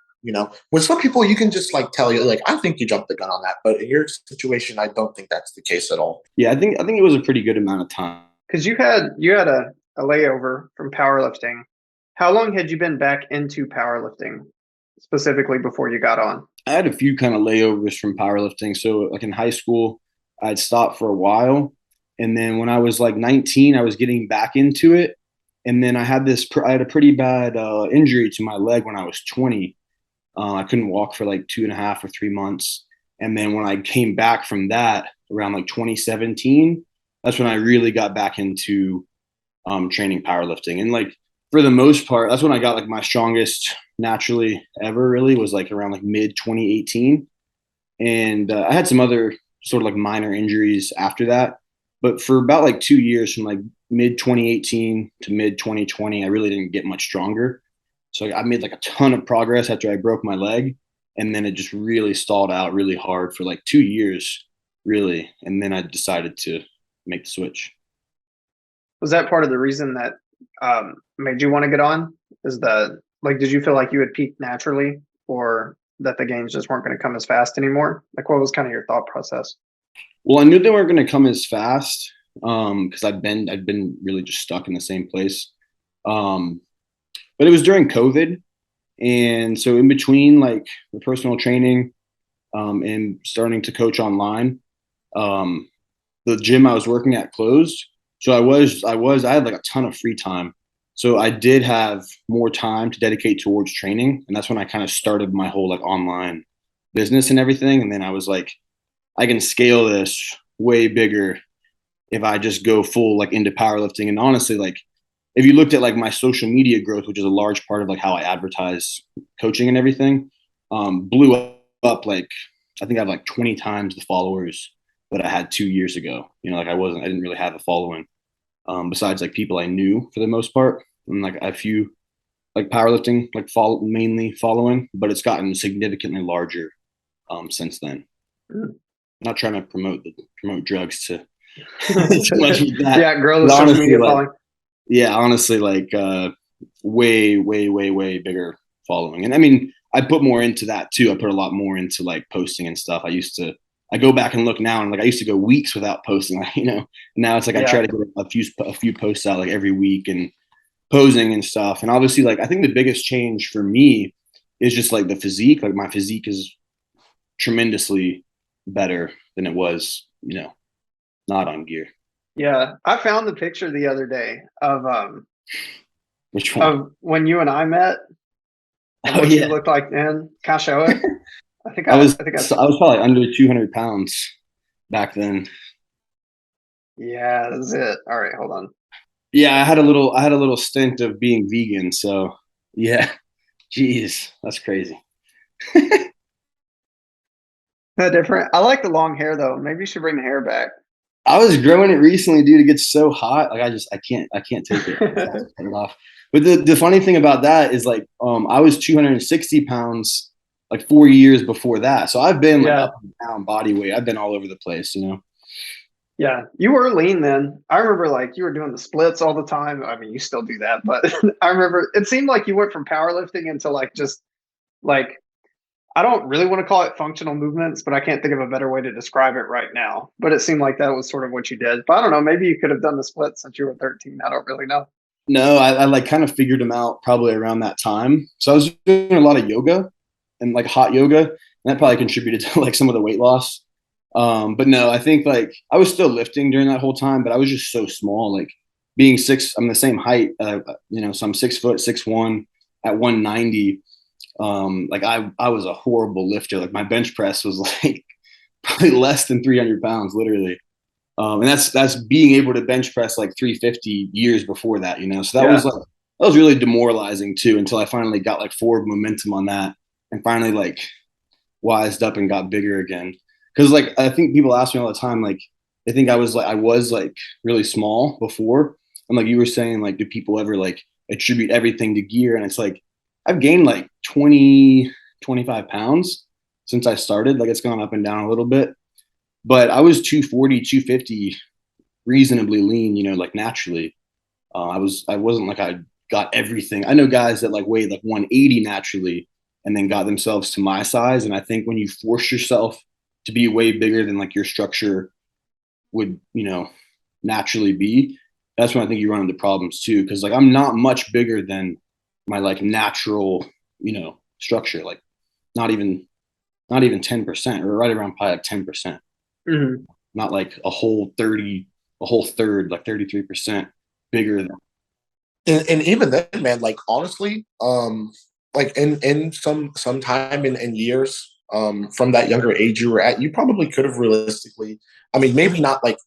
with some people, you can just like tell you, like, I think you jumped the gun on that. But in your situation, I don't think that's the case at all. Yeah, I think it was a pretty good amount of time. Because you had a layover from powerlifting. How long had you been back into powerlifting specifically before you got on? I had a few kind of layovers from powerlifting. So like in high school, I'd stopped for a while. And then when I was like 19, I was getting back into it. And then I had a pretty bad injury to my leg when I was 20. I couldn't walk for like 2.5 or 3 months. And then when I came back from that around like 2017, that's when I really got back into training powerlifting. And like for the most part, that's when I got like my strongest naturally ever really was like around like mid 2018. And I had some other sort of like minor injuries after that. But for about like 2 years from like mid 2018 to mid 2020, I really didn't get much stronger. So I made like a ton of progress after I broke my leg. And then it just really stalled out really hard for like 2 years, really. And then I decided to make the switch. Was that part of the reason that made you want to get on? Did you feel like you had peaked naturally, or that the gains just weren't going to come as fast anymore? Like, what was kind of your thought process? Well, I knew they weren't going to come as fast because I'd been really just stuck in the same place. But it was during COVID, and so in between like the personal training and starting to coach online, the gym I was working at closed. So I had like a ton of free time. So I did have more time to dedicate towards training. And that's when I kind of started my whole like online business and everything. And then I was like, I can scale this way bigger if I just go full like into powerlifting. And honestly, like if you looked at like my social media growth, which is a large part of like how I advertise coaching and everything, blew up like I think I have like 20 times the followers that I had 2 years ago. You know, like I didn't really have a following besides like people I knew for the most part, and like a few like powerlifting like mainly following, but it's gotten significantly larger since then. Not trying to promote drugs to too much with that. Yeah, grow the But social honestly, media like, following. yeah, honestly, like way bigger following. And I mean, I put more into that too. I put a lot more into like posting and stuff. I go back and look now, and like I used to go weeks without posting. Like, you know, now it's like I try to get a few posts out like every week and posing and stuff. And obviously, like I think the biggest change for me is just like the physique. Like my physique is tremendously better than it was, you know, not on gear. Yeah, I found the picture the other day of Which one? of when you and I met and what you looked like then. Can I show it? I was probably under 200 pounds back then. Yeah, that's it. All right, hold on. Yeah, I had a little stint of being vegan, so yeah. Jeez, that's crazy. That different. I like the long hair though. Maybe you should bring the hair back. I was growing it recently, dude. It gets so hot. Like I can't take it. I have to cut it off. But the funny thing about that is like I was 260 pounds like 4 years before that. So I've been like up and down body weight. I've been all over the place, you know. Yeah, you were lean then. I remember like you were doing the splits all the time. I mean, you still do that, but I remember it seemed like you went from powerlifting into like just like I don't really want to call it functional movements, but I can't think of a better way to describe it right now. But it seemed like that was sort of what you did. But I don't know, maybe you could have done the splits since you were 13. I don't really know. No, I like kind of figured them out probably around that time. So I was doing a lot of yoga and like hot yoga, and that probably contributed to like some of the weight loss. But no, I think like I was still lifting during that whole time, but I was just so small. Like being I'm the same height, you know, so I'm 6', 6'1" at 190. Like I was a horrible lifter. Like my bench press was like probably less than 300 pounds, literally. And that's being able to bench press like 350 years before that, you know. So that was really demoralizing too, until I finally got like forward momentum on that and finally like wised up and got bigger again. Because like I think people ask me all the time, like they think I was like really small before, and like you were saying, like do people ever like attribute everything to gear? And it's like I've gained like 20, 25 pounds since I started. Like it's gone up and down a little bit, but I was 240, 250, reasonably lean, you know, like naturally. I wasn't like I got everything. I know guys that like weighed like 180 naturally and then got themselves to my size. And I think when you force yourself to be way bigger than like your structure would, you know, naturally be, that's when I think you run into problems too. Cause like I'm not much bigger than my like natural, you know, structure, like not even 10% or right around probably like 10%. Mm-hmm. not like a whole third, like 33% bigger than. And even then, man, like honestly, like in some time in years, from that younger age you were at, you probably could have realistically, I mean, maybe not like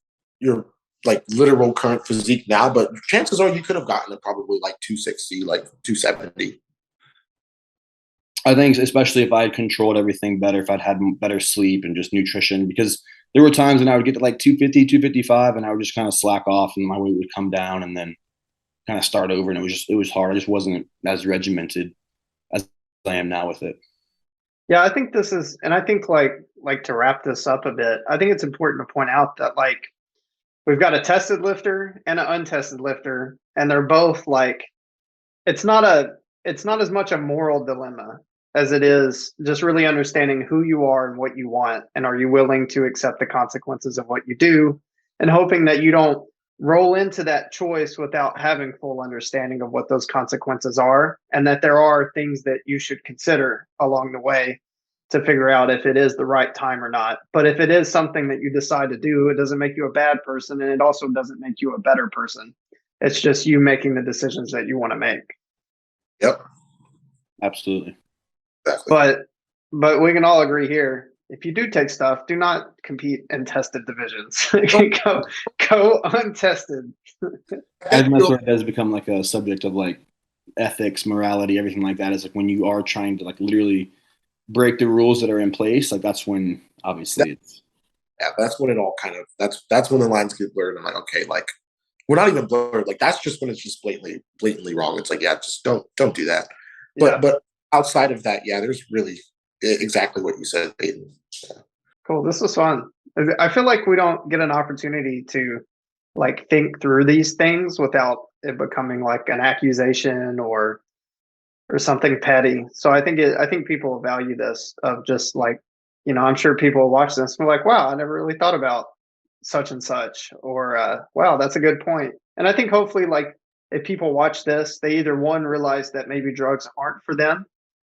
your like literal current physique now, but chances are you could have gotten it probably like 260, like 270. I think especially if I had controlled everything better, if I'd had better sleep and just nutrition, because there were times when I would get to like 250, 255, and I would just kind of slack off and my weight would come down and then kind of start over. And it was hard. I just wasn't as regimented as I am now with it. Yeah, I think this is, and I think like to wrap this up a bit, I think it's important to point out that like we've got a tested lifter and an untested lifter, and they're both like it's not a it's not as much a moral dilemma as it is just really understanding who you are and what you want, and are you willing to accept the consequences of what you do, and hoping that you don't roll into that choice without having full understanding of what those consequences are, and that there are things that you should consider along the way to figure out if it is the right time or not. But if it is something that you decide to do, it doesn't make you a bad person, and it also doesn't make you a better person. It's just you making the decisions that you want to make. Yep, Absolutely. exactly. But we can all agree here, if you do take stuff, do not compete in tested divisions. Go untested. And that's where it does become like a subject of like ethics, morality, everything like that. Is like when you are trying to like literally break the rules that are in place, like that's when obviously it's. Yeah, that's when it all kind of that's when the lines get blurred. I'm like, okay, like we're not even blurred. Like that's just when it's just blatantly wrong. It's like, yeah, just don't do that. Yeah. But outside of that, yeah, there's really exactly what you said, Peyton. Yeah. Cool. This was fun. I feel like we don't get an opportunity to like think through these things without it becoming like an accusation or something petty. So I think people value this of just like, I'm sure people watch this and be like, wow, I never really thought about such and such, or wow, that's a good point. And I think hopefully like if people watch this, they either one realize that maybe drugs aren't for them,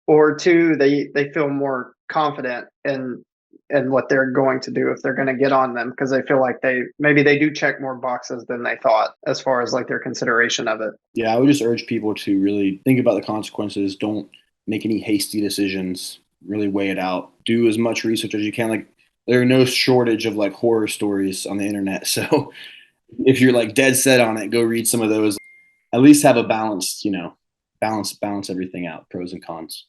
or two, they feel more confident in what they're going to do if they're going to get on them, because they feel like they do check more boxes than they thought as far as like their consideration of it. Yeah, I would just urge people to really think about the consequences. Don't make any hasty decisions. Really weigh it out. Do as much research as you can. Like there are no shortage of like horror stories on the internet. So if you're like dead set on it, go read some of those. At least have a balanced, balance everything out, pros and cons.